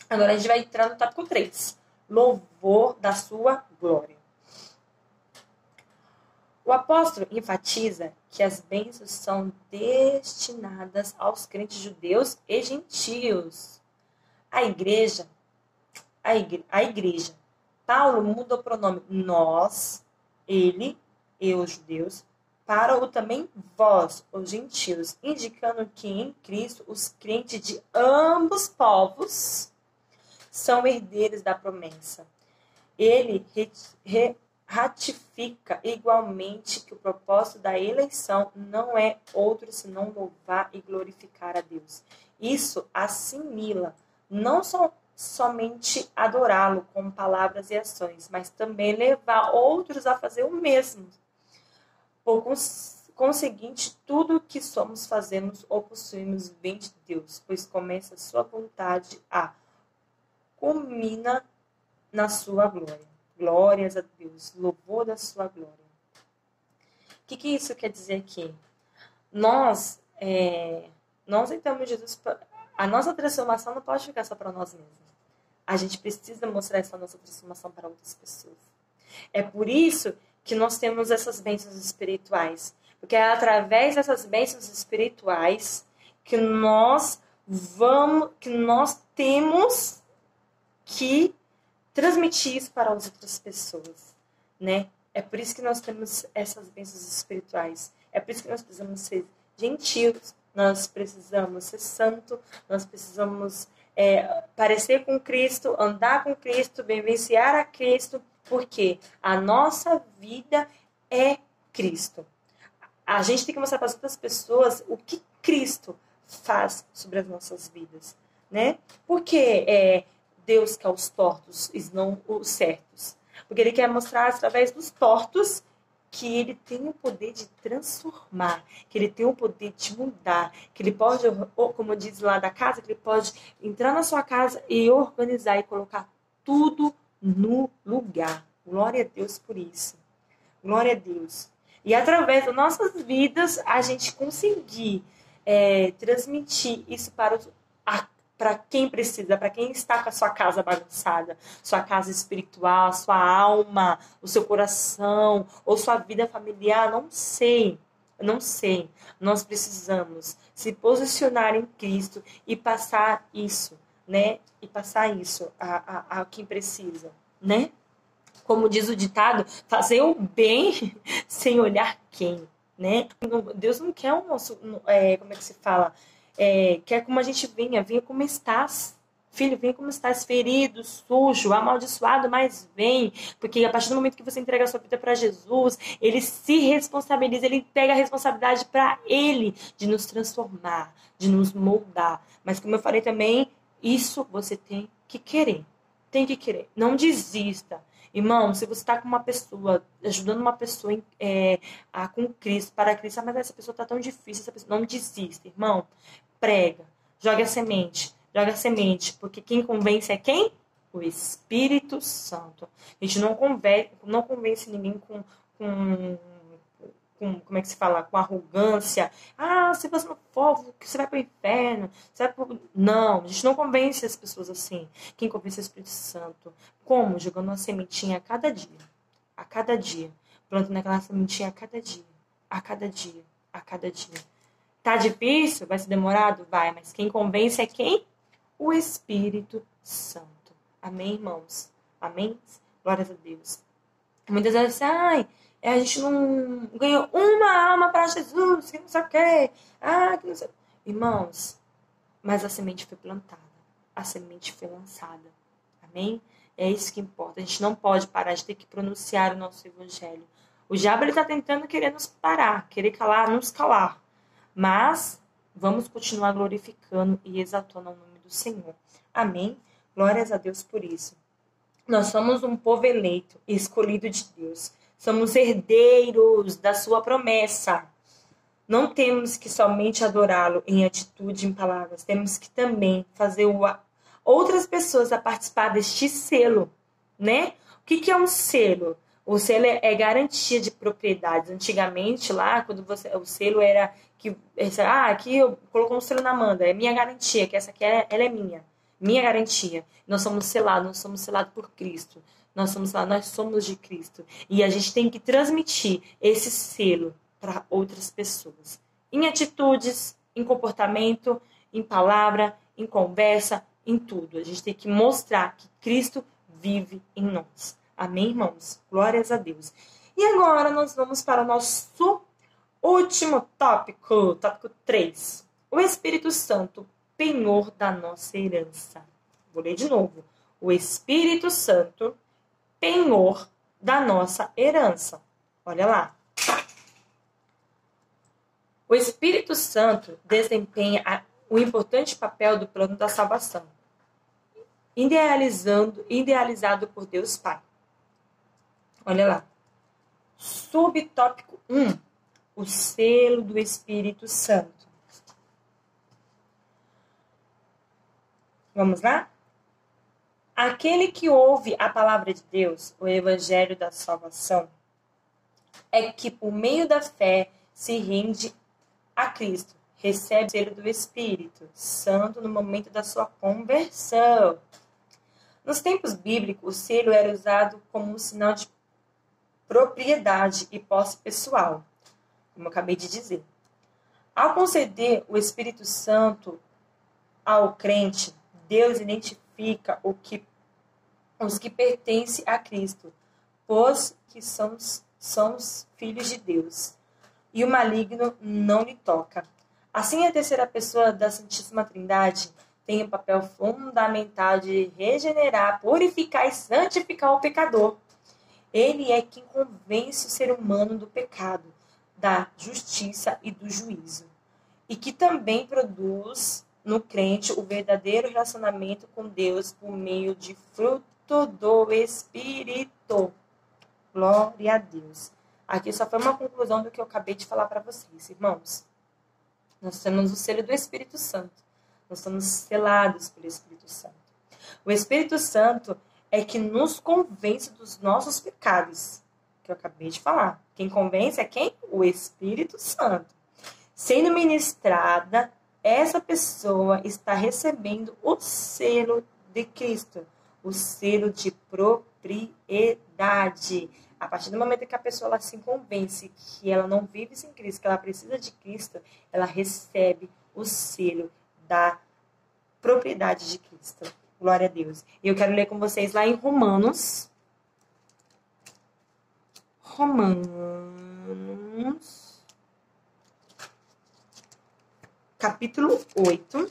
Agora a gente vai entrar no tópico 3. Louvor da sua glória. O apóstolo enfatiza que as bênçãos são destinadas aos crentes judeus e gentios. A igreja. Paulo muda o pronome nós, ele e os judeus, para o também vós, os gentios, indicando que em Cristo os crentes de ambos povos são herdeiros da promessa. Ele ratifica igualmente que o propósito da eleição não é outro senão louvar e glorificar a Deus. Isso assimila não somente adorá-lo com palavras e ações, mas também levar outros a fazer o mesmo. Por conseguinte, tudo o que somos, fazemos ou possuímos vem de Deus, pois começa a sua vontade culmina na sua glória. Glórias a Deus, louvor da sua glória. O que isso quer dizer aqui? Nós entramos Jesus, a nossa transformação não pode ficar só para nós mesmos. A gente precisa mostrar essa nossa transformação para outras pessoas. É por isso que nós temos essas bênçãos espirituais. Porque é através dessas bênçãos espirituais que nós temos que transmitir isso para as outras pessoas, né? É por isso que nós temos essas bênçãos espirituais. É por isso que nós precisamos ser gentios, nós precisamos ser santos, nós precisamos parecer com Cristo, andar com Cristo, vivenciar a Cristo, porque a nossa vida é Cristo. A gente tem que mostrar para as outras pessoas o que Cristo faz sobre as nossas vidas, né? Porque Deus quer os tortos e não os certos. Porque Ele quer mostrar através dos tortos que Ele tem o poder de transformar, que Ele tem o poder de mudar, que Ele pode, como diz lá da casa, que Ele pode entrar na sua casa e organizar e colocar tudo no lugar. Glória a Deus por isso. Glória a Deus. E através das nossas vidas, a gente conseguir transmitir isso para quem precisa, para quem está com a sua casa bagunçada, sua casa espiritual, sua alma, o seu coração, ou sua vida familiar, não sei. Nós precisamos se posicionar em Cristo e passar isso, né? E passar isso a quem precisa, né? Como diz o ditado, fazer o bem sem olhar quem, né? Deus não quer o nosso, como é que se fala? Quer como a gente venha como estás. Filho, venha como estás, ferido, sujo, amaldiçoado, mas vem. Porque a partir do momento que você entrega a sua vida para Jesus, Ele se responsabiliza, Ele pega a responsabilidade para Ele de nos transformar, de nos moldar. Mas como eu falei também, Isso você tem que querer. Tem que querer. Não desista. Irmão, se você está com uma pessoa, ajudando uma pessoa com Cristo, para Cristo, mas essa pessoa está tão difícil, essa pessoa, não desista, irmão. Prega. Joga a semente. Joga a semente. Porque quem convence é quem? O Espírito Santo. A gente não convence ninguém com como é que se fala? Com arrogância. Ah, se você não for, você vai para o inferno. Não, a gente não convence as pessoas assim. Quem convence é o Espírito Santo. Como? Jogando uma sementinha a cada dia. A cada dia. Plantando aquela sementinha a cada dia. A cada dia. A cada dia. Tá difícil? Vai ser demorado? Vai. Mas quem convence é quem? O Espírito Santo. Amém, irmãos? Amém? Glórias a Deus. Muitas vezes, a gente não ganhou uma alma para Jesus, que não sei o quê. Que não sei. Irmãos, mas a semente foi plantada. A semente foi lançada. Amém? É isso que importa. A gente não pode parar de ter que pronunciar o nosso evangelho. O diabo está tentando querer nos parar, querer calar, nos calar. Mas vamos continuar glorificando e exaltando o nome do Senhor. Amém? Glórias a Deus por isso. Nós somos um povo eleito, escolhido de Deus. Somos herdeiros da sua promessa. Não temos que somente adorá-lo em atitude e em palavras. Temos que também fazer outras pessoas a participar deste selo, né? O que é um selo? O selo é garantia de propriedades. Antigamente, lá, quando o selo era aqui eu colocou um selo na Amanda, é minha garantia, que essa aqui ela é minha. Minha garantia. Nós somos selados por Cristo. Nós somos de Cristo. E a gente tem que transmitir esse selo para outras pessoas. Em atitudes, em comportamento, em palavra, em conversa, em tudo. A gente tem que mostrar que Cristo vive em nós. Amém, irmãos? Glórias a Deus. E agora nós vamos para o nosso último tópico. Tópico 3. O Espírito Santo, penhor da nossa herança. Vou ler de novo. O Espírito Santo, penhor da nossa herança. Olha lá. O Espírito Santo desempenha o importante papel do plano da salvação, idealizado por Deus Pai. Olha lá. Subtópico 1. O selo do Espírito Santo. Vamos lá? Aquele que ouve a palavra de Deus, o evangelho da salvação, é que por meio da fé se rende a Cristo, recebe o selo do Espírito Santo no momento da sua conversão. Nos tempos bíblicos, o selo era usado como um sinal de propriedade e posse pessoal, como eu acabei de dizer. Ao conceder o Espírito Santo ao crente, Deus identifica os que pertencem a Cristo, pois que são os filhos de Deus, e o maligno não lhe toca. Assim, a terceira pessoa da Santíssima Trindade tem o papel fundamental de regenerar, purificar e santificar o pecador. Ele é quem convence o ser humano do pecado, da justiça e do juízo, e que também produz no crente o verdadeiro relacionamento com Deus por meio de fruto do Espírito. Glória a Deus. Aqui só foi uma conclusão do que eu acabei de falar para vocês, irmãos. Nós temos o selo do Espírito Santo. Nós somos selados pelo Espírito Santo. O Espírito Santo é que nos convence dos nossos pecados, que eu acabei de falar. Quem convence é quem? O Espírito Santo. Sendo ministrada, essa pessoa está recebendo o selo de Cristo, o selo de propriedade. A partir do momento que a pessoa ela se convence que ela não vive sem Cristo, que ela precisa de Cristo, ela recebe o selo da propriedade de Cristo. Glória a Deus. E eu quero ler com vocês lá em Romanos, capítulo 8.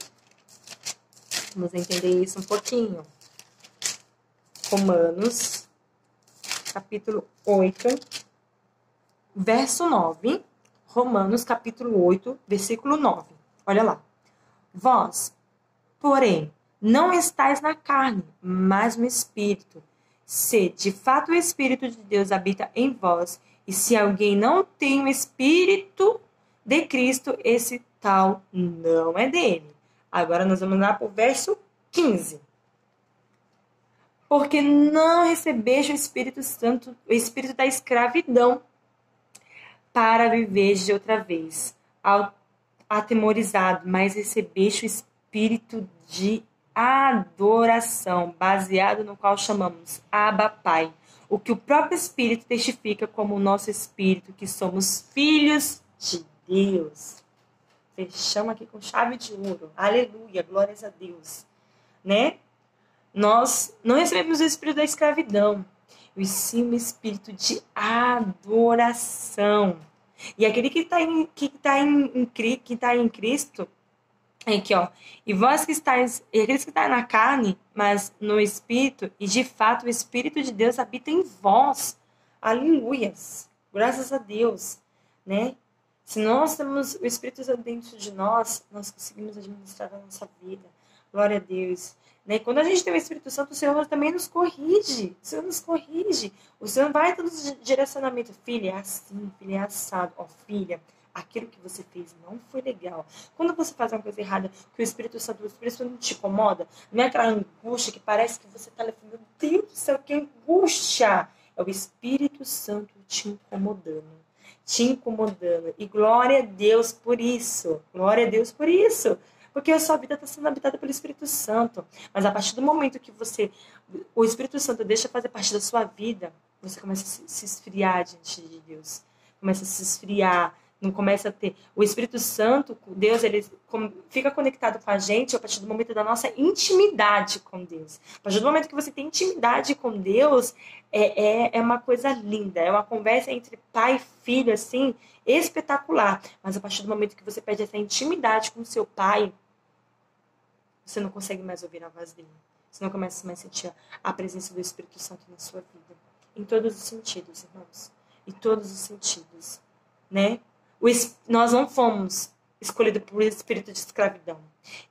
Vamos entender isso um pouquinho. Romanos, capítulo 8, verso 9. Romanos, capítulo 8, versículo 9. Olha lá. Vós, porém, não estais na carne, mas no Espírito. Se de fato o Espírito de Deus habita em vós, e se alguém não tem o Espírito de Cristo, esse tal não é dele. Agora nós vamos lá para o verso 15. Porque não recebeste o Espírito Santo, o Espírito da escravidão, para viver de outra vez, atemorizado, mas recebeste o Espírito de adoração, baseado no qual chamamos Abba Pai, o que o próprio Espírito testifica como o nosso Espírito, que somos filhos de Deus. Fechamos aqui com chave de ouro. Aleluia, glórias a Deus. Né? Nós não recebemos o Espírito da escravidão, e sim o Espírito de adoração. E aquele que está em Cristo, aqui, ó, e vós que estáis, e aqueles que estão na carne, mas no Espírito, e de fato o Espírito de Deus habita em vós. Aleluias, graças a Deus, né? Se nós temos o Espírito Santo dentro de nós, nós conseguimos administrar a nossa vida. Glória a Deus. Né? Quando a gente tem o Espírito Santo, o Senhor também nos corrige. O Senhor nos corrige. O Senhor vai dando direcionamento. Filha, é assim, filha, é assado. Ó, filha, aquilo que você fez não foi legal. Quando você faz uma coisa errada, que o Espírito Santo te incomoda, não é aquela angústia que parece que você está levando. Meu Deus do céu, que angústia! É o Espírito Santo te incomodando. E glória a Deus por isso. Glória a Deus por isso. Porque a sua vida está sendo habitada pelo Espírito Santo. Mas a partir do momento que o Espírito Santo deixa fazer parte da sua vida, você começa a se esfriar diante de Deus. Começa a se esfriar. Não começa a ter. O Espírito Santo, Deus, ele fica conectado com a gente a partir do momento da nossa intimidade com Deus. A partir do momento que você tem intimidade com Deus, é uma coisa linda. É uma conversa entre pai e filho, assim, espetacular. Mas a partir do momento que você perde essa intimidade com o seu pai, você não consegue mais ouvir a voz dele. Você não começa mais a sentir a presença do Espírito Santo na sua vida. Em todos os sentidos, irmãos. Em todos os sentidos. Né? Nós não fomos escolhidos por espírito de escravidão.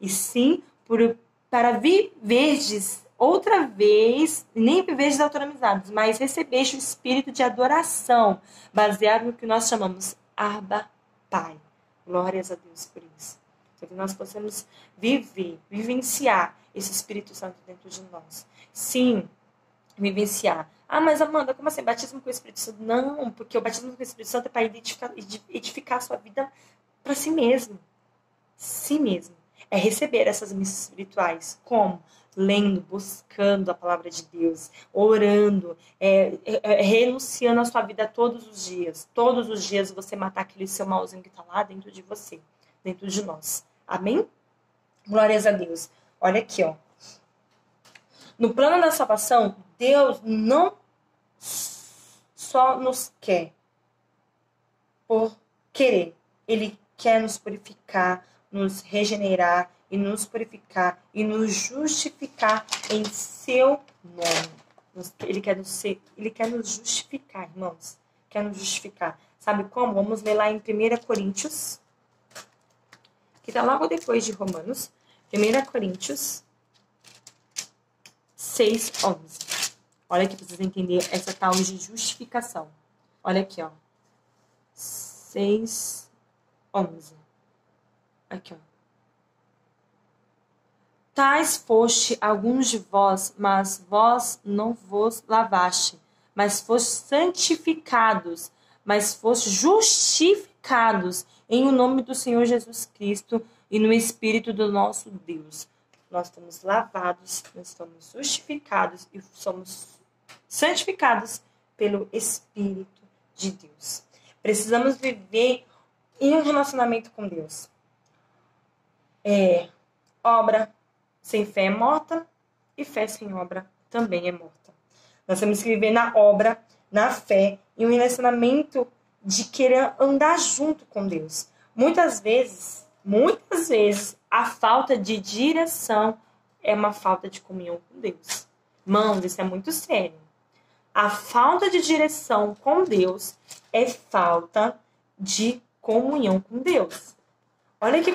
E sim para viverdes outra vez, nem viverdes autonomizados, mas recebeste o espírito de adoração, baseado no que nós chamamos Abba Pai. Glórias a Deus por isso. Para que nós possamos vivenciar esse Espírito Santo dentro de nós. Sim, vivenciar. Ah, mas Amanda, como assim? Batismo com o Espírito Santo? Não, porque o batismo com o Espírito Santo é para edificar a sua vida para si mesmo. Si mesmo. É receber essas missas espirituais. Como? Lendo, buscando a palavra de Deus, orando, renunciando a sua vida todos os dias. Todos os dias você matar aquele seu malzinho que está lá dentro de você, dentro de nós. Amém? Glórias a Deus. Olha aqui, ó. No plano da salvação, Deus não só nos quer por querer. Ele quer nos purificar, nos regenerar e nos purificar e nos justificar em seu nome. Ele quer nos justificar, irmãos. Quer nos justificar. Sabe como? Vamos ler lá em 1 Coríntios, que está logo depois de Romanos. 1 Coríntios 6:11. Olha aqui para vocês entenderem essa tal de justificação. Olha aqui, ó. 6:11. Aqui, ó. Tais foste alguns de vós, mas vós não vos lavaste, mas foste santificados, mas foste justificados em o nome do Senhor Jesus Cristo e no Espírito do nosso Deus. Nós estamos lavados, nós estamos justificados e somos santificados pelo Espírito de Deus. Precisamos viver em um relacionamento com Deus. Obra sem fé é morta e fé sem obra também é morta. Nós temos que viver na obra, na fé, em um relacionamento de querer andar junto com Deus. Muitas vezes, a falta de direção é uma falta de comunhão com Deus. Irmãos, isso é muito sério. A falta de direção com Deus é falta de comunhão com Deus. Olha que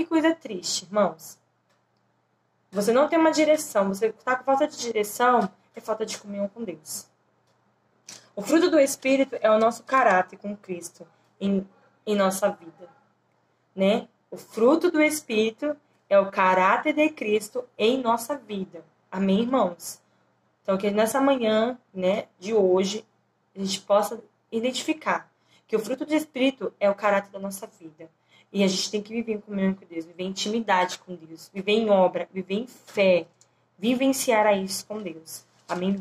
coisa triste, irmãos. você não tem uma direção, você está com falta de direção, é falta de comunhão com Deus. O fruto do Espírito é o nosso caráter com Cristo em nossa vida, né? O fruto do Espírito é o caráter de Cristo em nossa vida. Amém, irmãos? Então, que nessa manhã, né, de hoje, a gente possa identificar que o fruto do Espírito é o caráter da nossa vida. E a gente tem que viver em comunhão com Deus, viver em intimidade com Deus, viver em obra, viver em fé, vivenciar isso com Deus. Amém?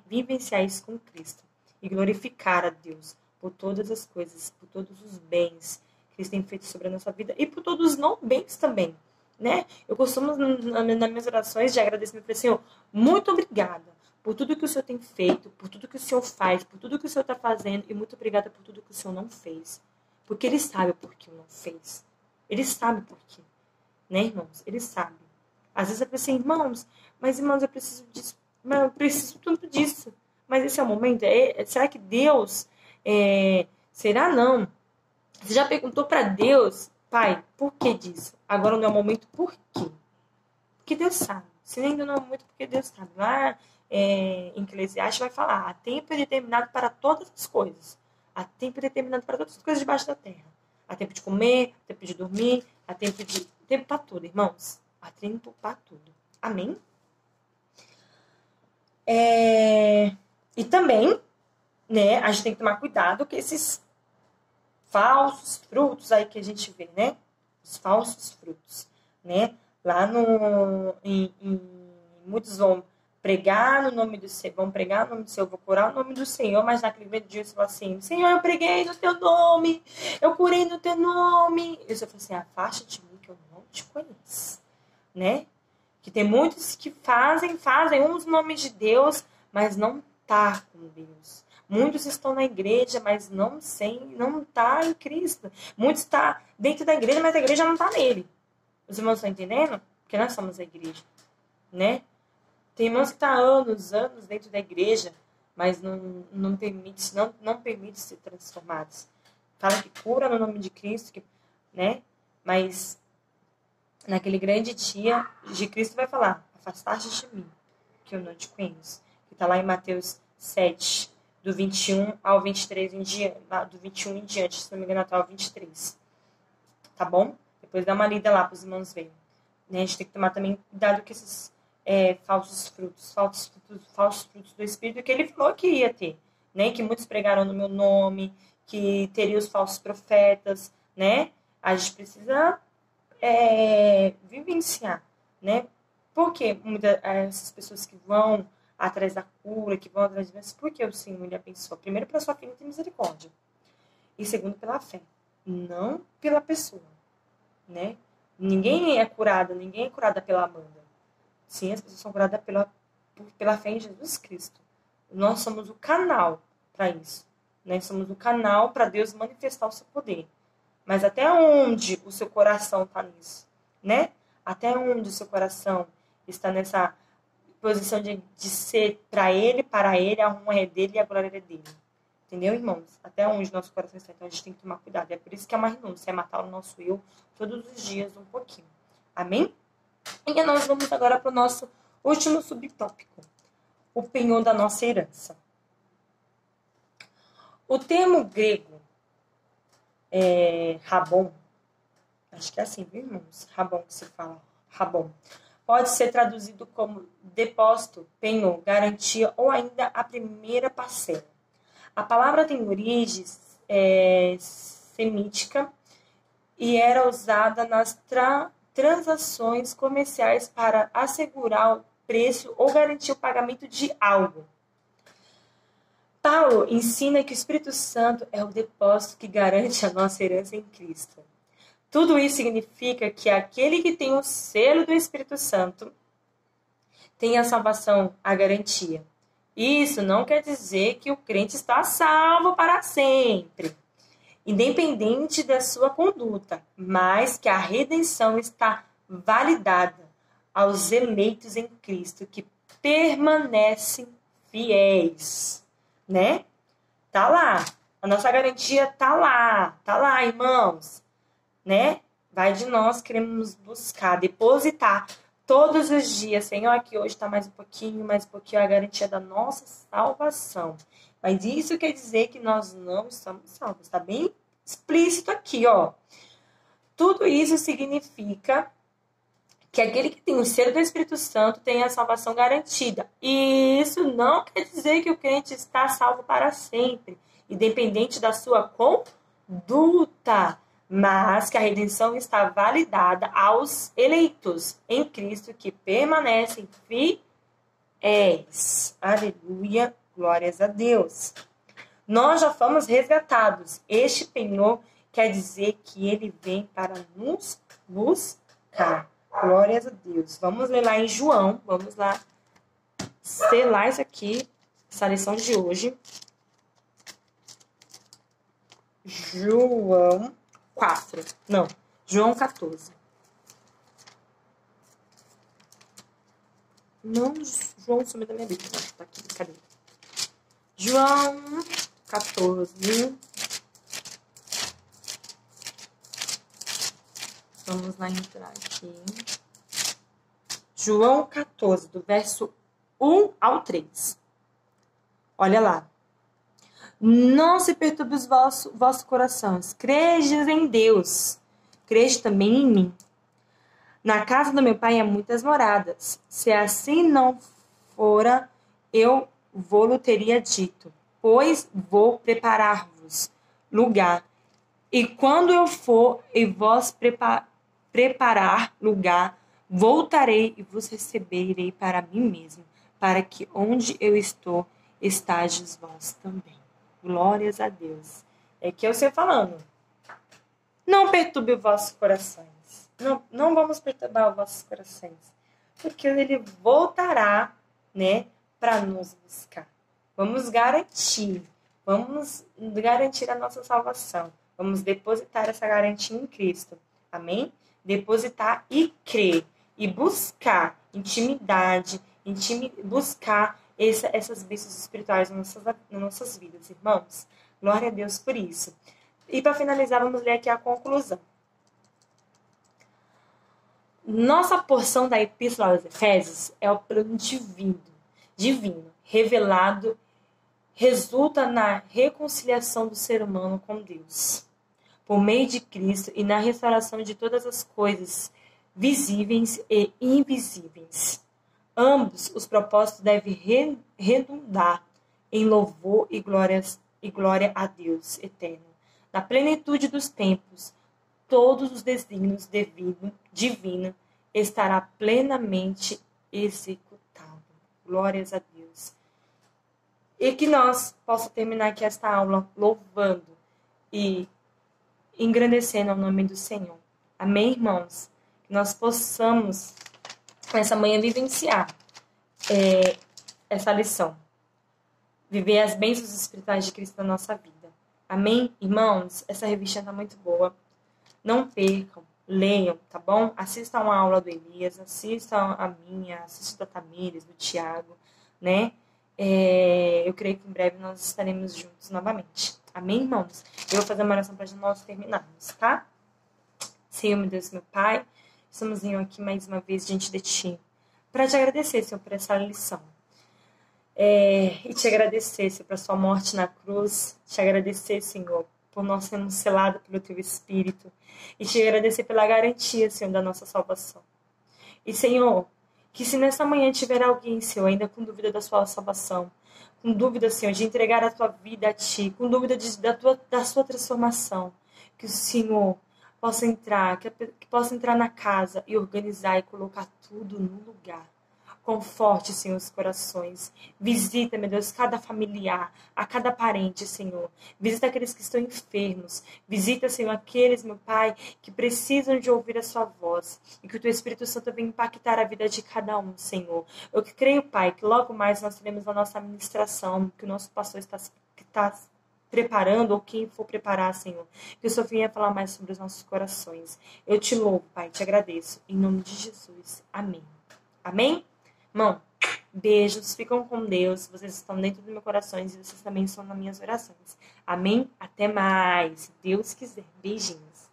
Vivenciar isso com Cristo. E glorificar a Deus por todas as coisas, por todos os bens que Ele tem feito sobre a nossa vida e por todos os não bens também, né? Eu costumo, nas minhas orações de agradecimento, para o Senhor, muito obrigada por tudo que o Senhor tem feito, por tudo que o Senhor faz, por tudo que o Senhor está fazendo e muito obrigada por tudo que o Senhor não fez. Porque Ele sabe por que não fez. Ele sabe por quê. Né, irmãos? Ele sabe. Às vezes eu pensei, irmãos, eu preciso disso. Mas eu preciso tudo disso. Mas esse é o momento? Será que Deus... será não? Você já perguntou para Deus, Pai, por que disso? Agora não é o momento, por quê? Porque Deus sabe. Se ainda não é o momento, porque Deus sabe. Lá em Eclesiastes vai falar, há tempo determinado para todas as coisas. Há tempo determinado para todas as coisas debaixo da terra. Há tempo de comer, há tempo de dormir, há tempo para tudo, irmãos. Há tempo para tudo. Amém? E também, né, a gente tem que tomar cuidado com esses falsos frutos aí que a gente vê, né? Os falsos frutos, né? Lá em muitos vão pregar no nome do Senhor, vou curar o nome do Senhor, mas naquele mesmo dia você fala assim, Senhor, eu preguei no teu nome, eu curei no teu nome. E você fala assim, afasta de mim que eu não te conheço, né? Que tem muitos que fazem uns nomes de Deus, mas não tá com Deus. Muitos estão na igreja, mas não tá em Cristo. Muitos estão dentro da igreja, mas a igreja não tá nele. Os irmãos estão entendendo? Porque nós somos a igreja, né? Tem irmãos que estão há anos dentro da igreja, mas não permite ser transformados. Fala que cura no nome de Cristo, né? Mas naquele grande dia de Cristo vai falar, afastaste de mim, que eu não te conheço. Que está lá em Mateus 7, do 21 ao 23 em diante, do 21 em diante, se não me engano, até o 23. Tá bom? Depois dá uma lida lá para os irmãos verem. Né? A gente tem que tomar também cuidado com esses falsos frutos do Espírito que ele falou que ia ter, né? Que muitos pregaram no meu nome, que teria os falsos profetas, né? A gente precisa vivenciar, né? Porque essas pessoas que vão atrás da cura, que vão atrás de Deus, porque o Senhor lhe abençoa? Primeiro, pela sua infinita misericórdia. E segundo, pela fé. Não pela pessoa, né? Ninguém é curada pela Amanda. Sim, as pessoas são curadas pela fé em Jesus Cristo. Nós somos o canal para isso. Nós somos o canal para Deus manifestar o seu poder. Mas até onde o seu coração está nisso? Né? Até onde o seu coração está nessa posição de ser para ele, a honra é dele e a glória é dele. Entendeu, irmãos? Até onde nosso coração está. Então a gente tem que tomar cuidado. É por isso que é uma renúncia, é matar o nosso eu todos os dias um pouquinho. Amém? E nós vamos agora para o nosso último subtópico. O penhor da nossa herança. O termo grego rabon, acho que é assim, viu, irmãos? Rabon que se fala. Rabon. Pode ser traduzido como depósito, penhor, garantia ou ainda a primeira parcela. A palavra tem origem semítica e era usada nas transações comerciais para assegurar o preço ou garantir o pagamento de algo. Paulo ensina que o Espírito Santo é o depósito que garante a nossa herança em Cristo. Tudo isso significa que aquele que tem o selo do Espírito Santo tem a salvação, a garantia. Isso não quer dizer que o crente está salvo para sempre, independente da sua conduta, mas que a redenção está validada aos eleitos em Cristo que permanecem fiéis, né? Tá lá, a nossa garantia tá lá, irmãos, né? Vai de nós, queremos buscar, depositar todos os dias, Senhor, que hoje está mais um pouquinho, a garantia da nossa salvação. Mas isso quer dizer que nós não estamos salvos. Está bem explícito aqui, ó. Tudo isso significa que aquele que tem o selo do Espírito Santo tem a salvação garantida. E isso não quer dizer que o crente está salvo para sempre, independente da sua conduta, mas que a redenção está validada aos eleitos em Cristo que permanecem fiéis. Aleluia, glórias a Deus. Nós já fomos resgatados. Este penhor quer dizer que ele vem para nos buscar. Glórias a Deus. Vamos ler lá em João. Vamos lá selar isso aqui, essa lição de hoje. João 4. Não, João 14. Não, João sumiu da minha Bíblia. Não, tá aqui, cadê? João 14. Vamos lá entrar aqui. João 14, do verso 1 ao 3. Olha lá. Não se perturbe os vossos corações. Credes em Deus. Crede também em mim. Na casa do meu pai há muitas moradas. Se assim não fora, eu vou-lhe teria dito. Pois vou preparar-vos lugar. E quando eu for e vos preparar lugar, voltarei e vos receberei para mim mesmo, para que onde eu estou, estágios vós também. Glórias a Deus. É que eu sei falando. Não perturbe os vossos corações. Não vamos perturbar os vossos corações. Porque ele voltará, né, para nos buscar. Vamos garantir a nossa salvação. Vamos depositar essa garantia em Cristo. Amém? Depositar e crer. E buscar intimidade, buscar essas bênçãos espirituais nas nossas vidas, irmãos. Glória a Deus por isso. E para finalizar, vamos ler aqui a conclusão. Nossa porção da Epístola aos Efésios é o plano divino, revelado, resulta na reconciliação do ser humano com Deus, por meio de Cristo e na restauração de todas as coisas, visíveis e invisíveis. Ambos os propósitos devem redundar em louvor e glória a Deus eterno. Na plenitude dos tempos, todos os desígnios divinos estará plenamente executado. Glórias a Deus. E que nós possamos terminar aqui esta aula louvando e engrandecendo ao nome do Senhor. Amém, irmãos? Que nós possamos, nessa manhã, vivenciar essa lição. Viver as bênçãos espirituais de Cristo na nossa vida. Amém, irmãos? Essa revista está muito boa. Não percam, leiam, tá bom? Assistam a aula do Elias, assistam a minha, assistam da Tamires, do Tiago, né? Eu creio que em breve nós estaremos juntos novamente. Amém, irmãos? Eu vou fazer uma oração para nós terminarmos, tá? Senhor, meu Deus, meu Pai, estamos indo aqui mais uma vez diante de Ti, para te agradecer, Senhor, por essa lição. E te agradecer, Senhor, por sua morte na cruz. Te agradecer, Senhor, por nós sermos selados pelo Teu Espírito. E te agradecer pela garantia, Senhor, da nossa salvação. E, Senhor, que se nessa manhã tiver alguém, Senhor, ainda com dúvida da sua salvação, com dúvida, Senhor, de entregar a tua vida a Ti, com dúvida da sua transformação, que o Senhor possa entrar, que possa entrar na casa e organizar e colocar tudo no lugar. Conforte, Senhor, os corações. Visita, meu Deus, cada familiar, a cada parente, Senhor. Visita aqueles que estão enfermos. Visita, Senhor, aqueles, meu Pai, que precisam de ouvir a sua voz. E que o Teu Espírito Santo venha impactar a vida de cada um, Senhor. Eu creio, Pai, que logo mais nós teremos a nossa administração, que o nosso pastor está preparando, ou quem for preparar, Senhor. Que o Senhor venha falar mais sobre os nossos corações. Eu te louvo, Pai, te agradeço. Em nome de Jesus. Amém. Amém? Irmão, beijos, ficam com Deus. Vocês estão dentro do meu coração e vocês também estão nas minhas orações. Amém? Até mais. Se Deus quiser. Beijinhos.